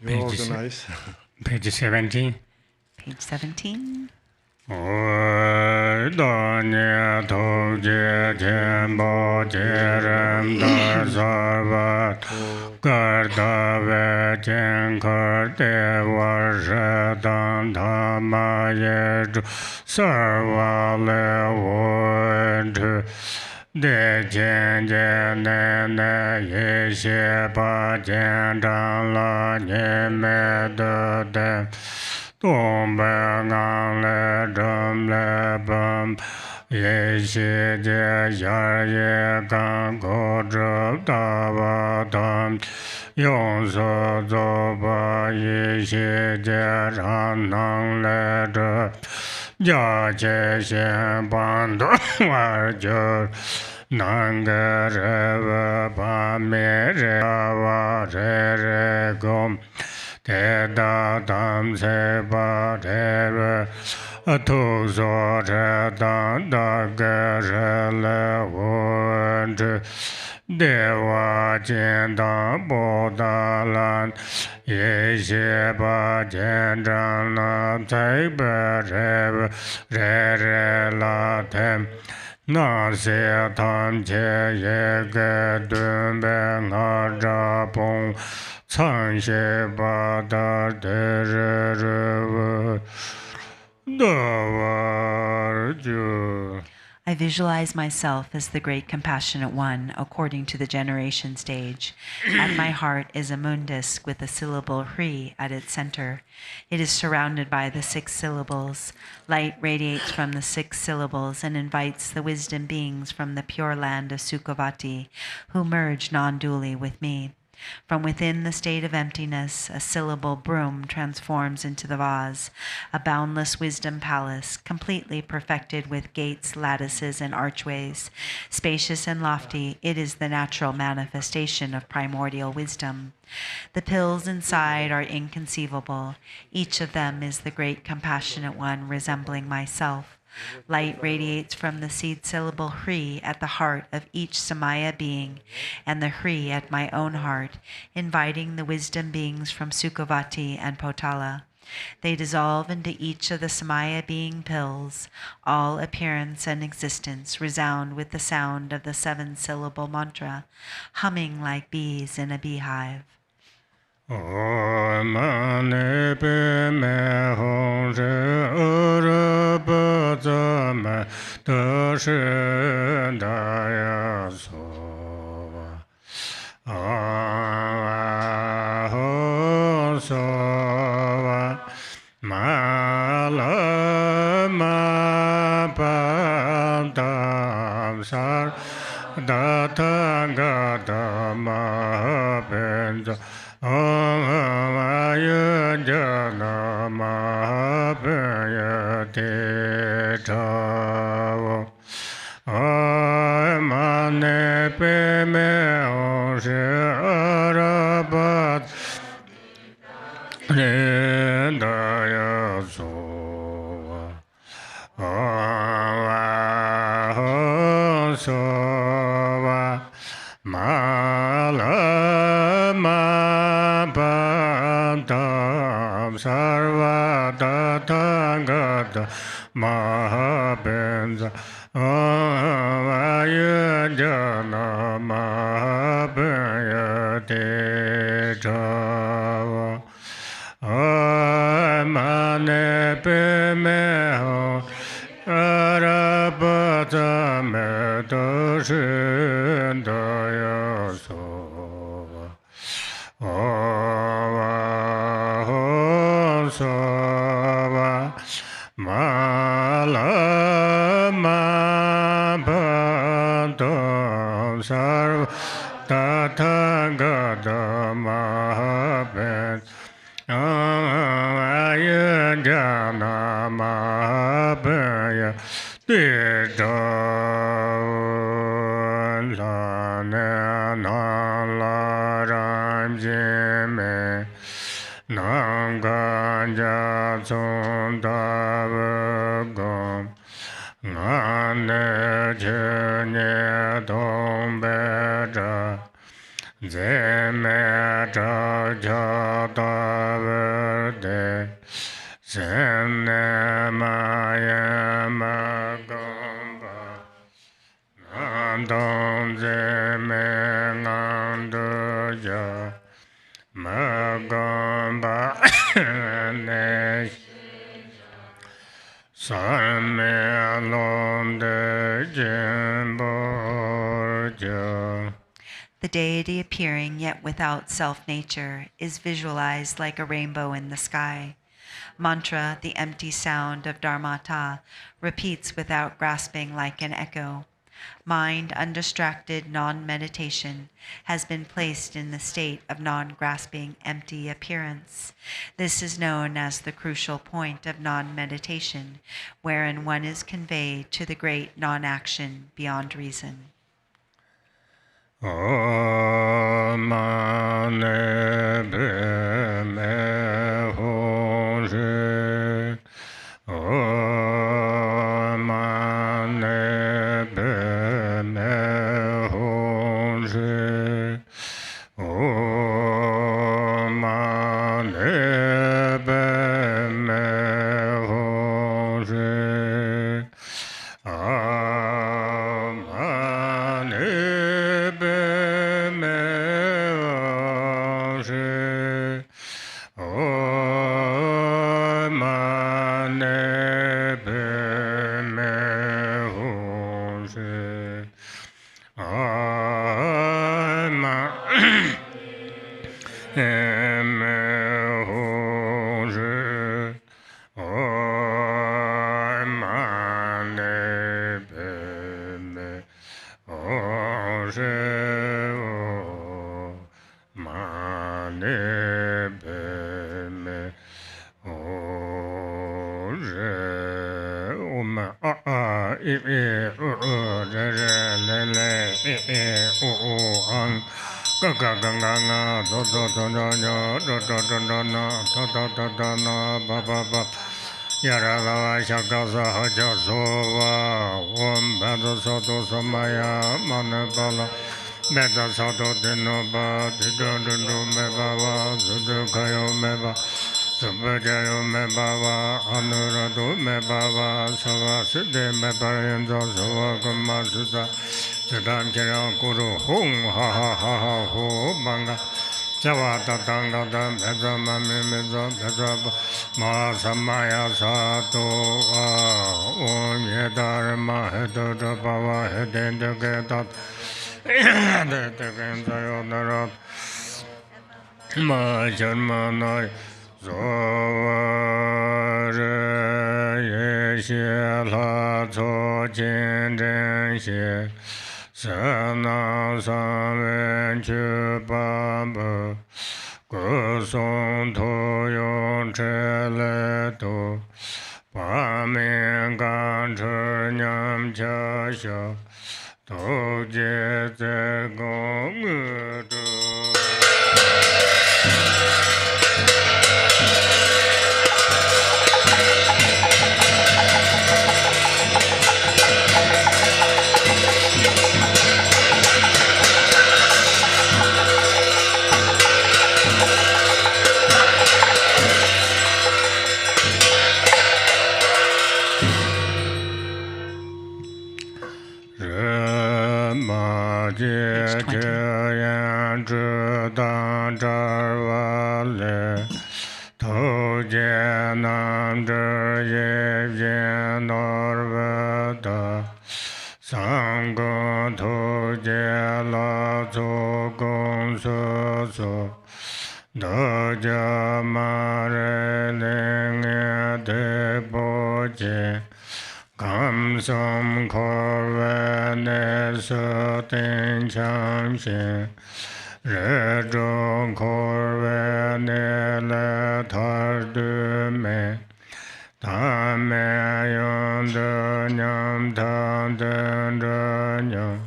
You organize. Page 17. Page 17. De jen jen ne ne ye she pa jen dan la nye me de de dong be ngang le dum le bum ye she je yar ye gang go zhe da ba dam yong so zo ba ye she je ran nang le zhe ja che xian ban de war jo nan ge re ve ba me re wa re re gom te da dam se ba re re tu so re dan da ge re le wo zhe de wa jian da bo da lan ye xie ba jian zhang la cai be re re la tem Na se tan che ye ge dun be nga zha pong cang xie ba da de re re wu da wa ju. I visualize myself as the great compassionate one according to the generation stage. At my heart is a moon disk with the syllable Hri at its center. It is surrounded by the 6 syllables. Light radiates from the 6 syllables and invites the wisdom beings from the pure land of Sukhavati, who merge non-dually with me. From within the state of emptiness, a syllable broom transforms into the vase, a boundless wisdom palace, completely perfected with gates, lattices, and archways. Spacious and lofty, it is the natural manifestation of primordial wisdom. The pills inside are inconceivable. Each of them is the great compassionate one resembling myself. Light radiates from the seed syllable Hri at the heart of each Samaya being and the Hri at my own heart, inviting the wisdom beings from Sukhavati and Potala. They dissolve into each of the Samaya being pills. All appearance and existence resound with the sound of the 7-syllable mantra, humming like bees in a beehive. Om mani padme hum Zame de shi da so ho so ma la ma pa da sa da ta ga da ma ben za ma ya ja ma ben ya te cha ma ne pe me o she ra ba re da ya so ho so ma la ma pa ta sarva ta ta ga ta ma ben za ya jana ma ben ya te cha ma ne pe me ho ra ba ta me ta shi da ya so so ma la ma pa ta sarva ta ta ga da ma ben ya jana ma ben ya te da la na na la ram je me nam ga ja chon da go na ne je ne dong be da je me da ja da de je ne ma ya ma gong ba nan dong je me nan de ja ma gong ba ne san me long de jen bo ja. The deity appearing yet without self-nature is visualized like a rainbow in the sky. Mantra, the empty sound of Dharmata, repeats without grasping like an echo. Mind, undistracted non-meditation, has been placed in the state of non-grasping empty appearance. This is known as the crucial point of non-meditation, wherein one is conveyed to the great non-action beyond reason. Om mani padme hum Om mani padme hum Om mani padme hum Yarala Shakasa Hajasova, Beta Soto Samaya, Manapala, Beta Soto Dinoba, Tidu Mebava, Sudukayo Meba, Subajayo Mebava, Anuradu Mebava, Sava Siddhi Meparinzo, Sava Kamasuta, Siddham Kiran Kuru, Hung, Ha Ha Ha Ha, Ho, Banga. Javata Tanga Beza Mami Meza Beza Ma Samaya Sato Om Yedarma Hedo Pava Hedin de Getat De Genzayo Narat Ma Sharma Nai Zova Ye La Cho Jin Den Xie Sana San Chu Bamba Gu Song To Yong Che Le Do Ba Ming Gan Che Nyam Cha Xia Do Jie Ze Gong Ngu Du Som Korve Nesu Ten Cham Shin Re Zhong Korve Ne Le Tar Du Me Ta Me Yon De Nyam Ta Den De Nyam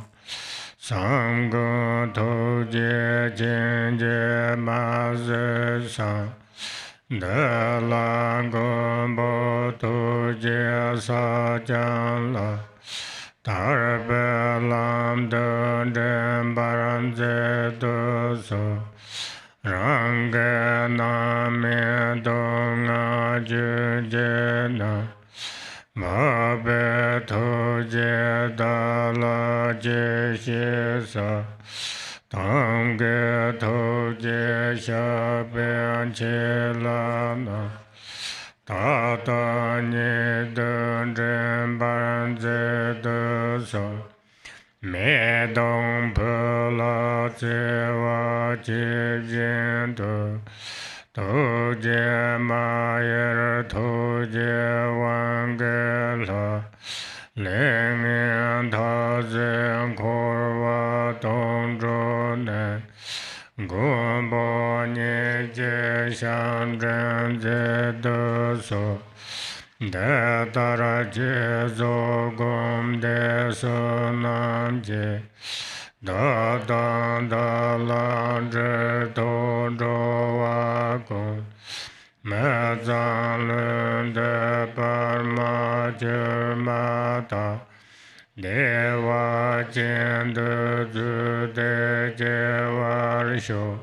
Sam Go To Je Jin Je Ma Se San De La Gon Bo Tu Je Sa Jan La Tar Be Lam De Den Baran Je Du So Rang Ge Na Me Dong A Ju Je Na Ma Be Tu Je Da La Je Shi Sa Tam Ge To Je Sha Bian Che La Na Ta Ta Ni Den Jen Baran Je Du So Me Dong Pu La Je Wa Je Jin Du Tu Je Ma Yer Tu Je Wan Ge La Ling Yin Ta Zhen Kor Wa Dong Zhu Ne Gun Bo Ni Je Shang Zhen Je Du So De Tara Je Zo Gom De So Nam Je Da Dan Da Lan Je Do Jo Wa Gun Me Zan Lun De Par Ma Je Ma Ta De Wa Jin De Zu De Je Wa Shu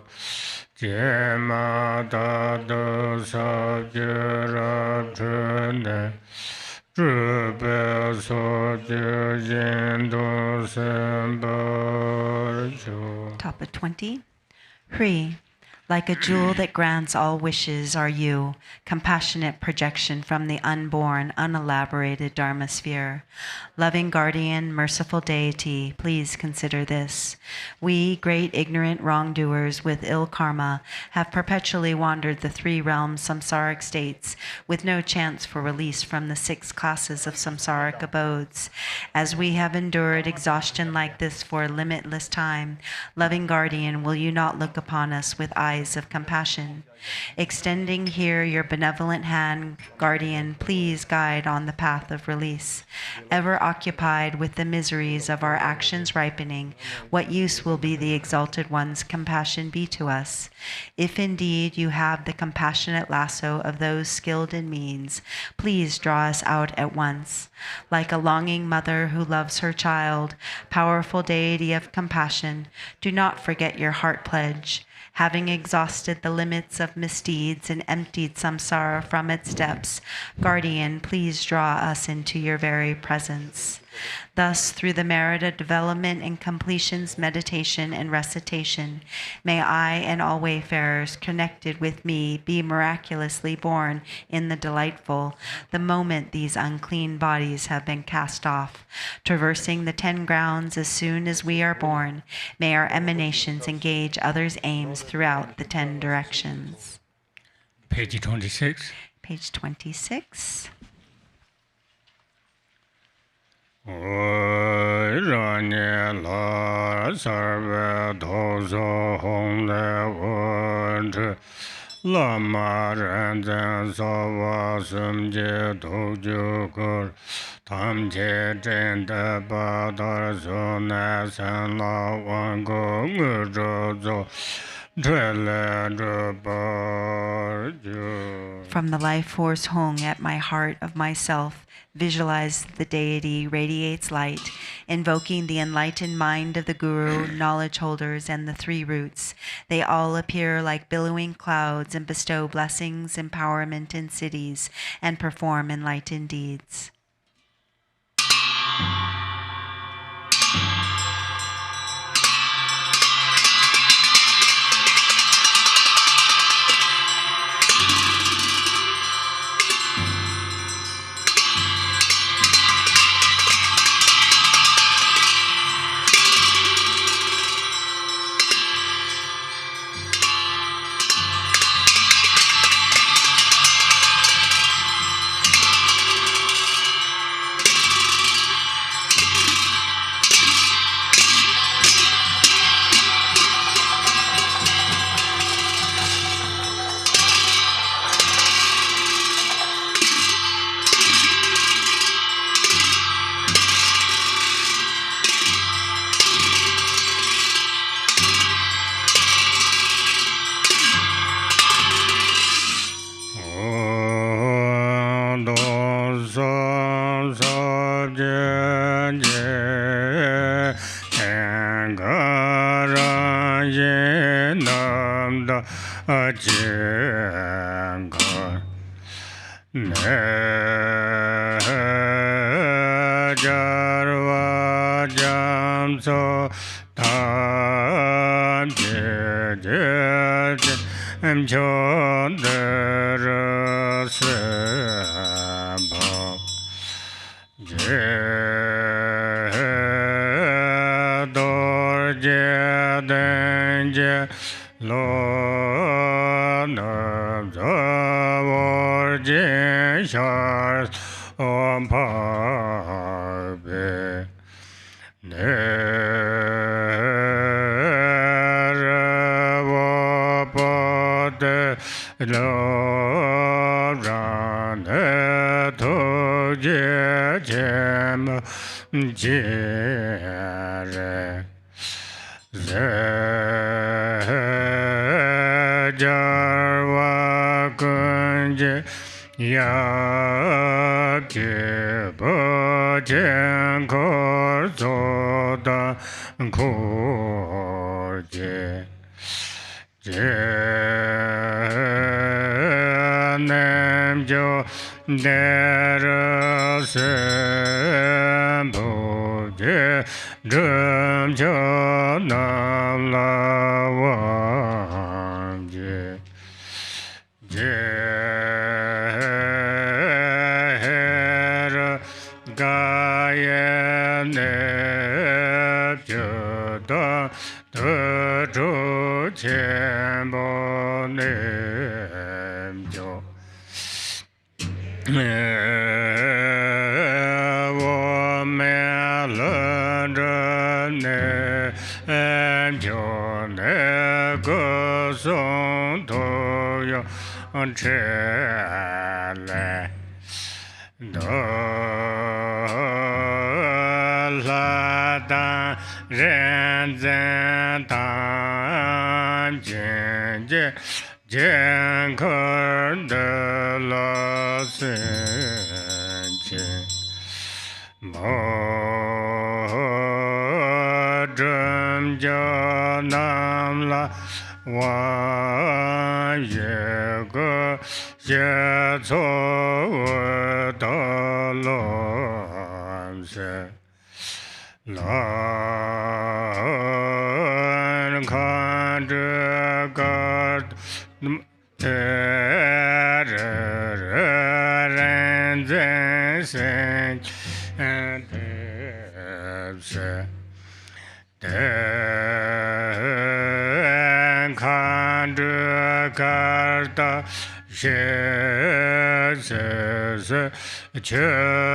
Je Ma Ta Do Sa Je Ra Chun De Zhu Be So Je Jin Do Sen Bo Chu. Top of 20. Hree. Like a jewel that grants all wishes are you, compassionate projection from the unborn, unelaborated Dharma sphere. Loving guardian, merciful deity, please consider this. We, great ignorant wrongdoers with ill karma, have perpetually wandered the three realms samsaric states with no chance for release from the 6 classes of samsaric abodes. As we have endured exhaustion like this for a limitless time, loving guardian, will you not look upon us with eyes of compassion? Extending here your benevolent hand, guardian, please guide on the path of release. Ever occupied with the miseries of our actions ripening, what use will be the exalted one's compassion be to us? If indeed you have the compassionate lasso of those skilled in means, please draw us out at once. Like a longing mother who loves her child, powerful deity of compassion, do not forget your heart pledge. Having exhausted the limits of misdeeds and emptied samsara from its depths, guardian, please draw us into your very presence. Thus, through the merit of development and completion's meditation and recitation, may I and all wayfarers connected with me be miraculously born in the delightful, the moment these unclean bodies have been cast off. Traversing the 10 grounds as soon as we are born, may our emanations engage others' aims throughout the 10 directions. Page 26. Page 26. Rani la sarve dozo hong le wonch lama ranzan sawa sumje dojo kor tam che chen de ba dar so na san la wan go ngu zho zo From the life force Hong at my heart of myself, visualize the deity radiates light, invoking the enlightened mind of the guru, knowledge holders, and the 3 roots. They all appear like billowing clouds and bestow blessings, empowerment in cities, and perform enlightened deeds. tu chu chen bo nem jo wo me le de ne jo ne go song to yo che le do la da ren zhen tan jian jie jian ke de la sen jian mo zhen jia nam la wa ye ge ye cuo de lo se la看这个人在身是看这个的是却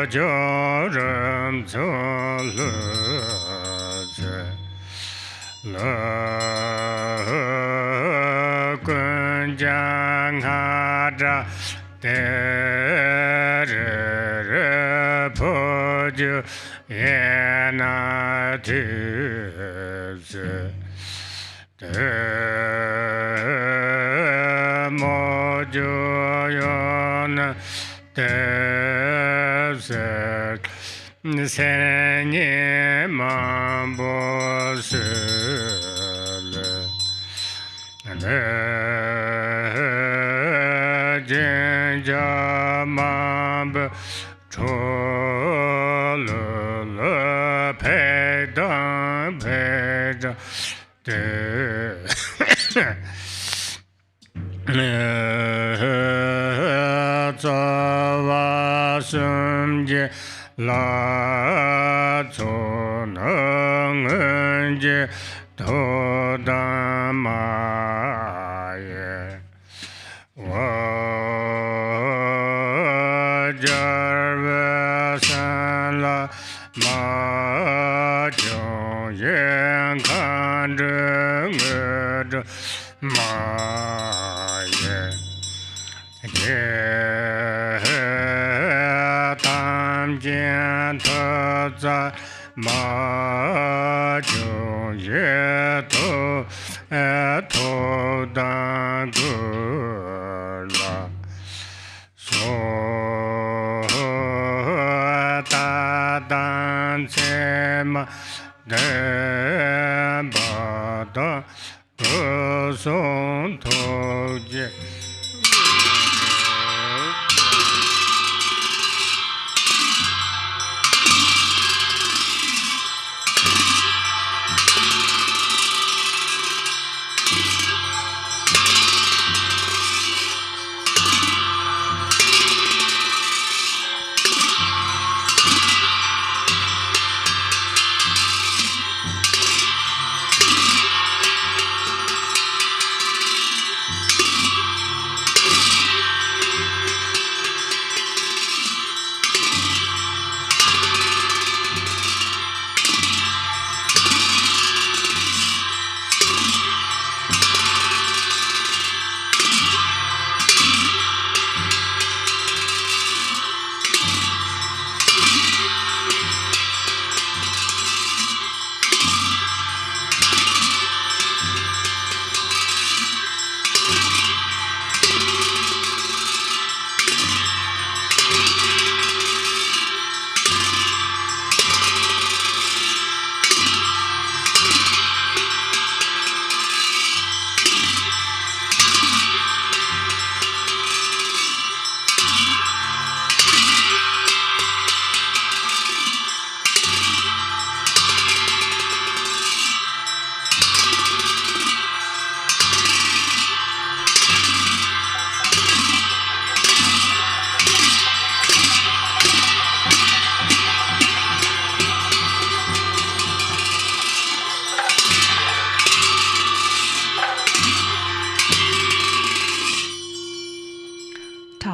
叫人走了滚江着的破旧也那的是莫就有那的是三年忙不是了真家忙不出了陪当陪着的早晚圣洁拉祖能接头大马耶，我这儿山了马就眼看着我这马耶。当见他在马就也都头当个了，说大当在马的把他歌颂头见。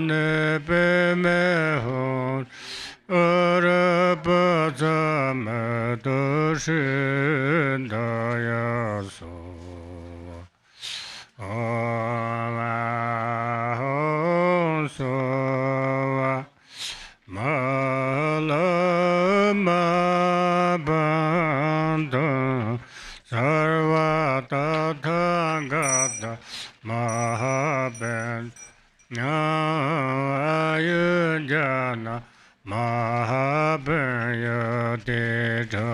Anepemehon Arapazamadoshindaya Sova Malama Bandha Sarva Tathagata Mahaben Ayujana Mahabaya Deta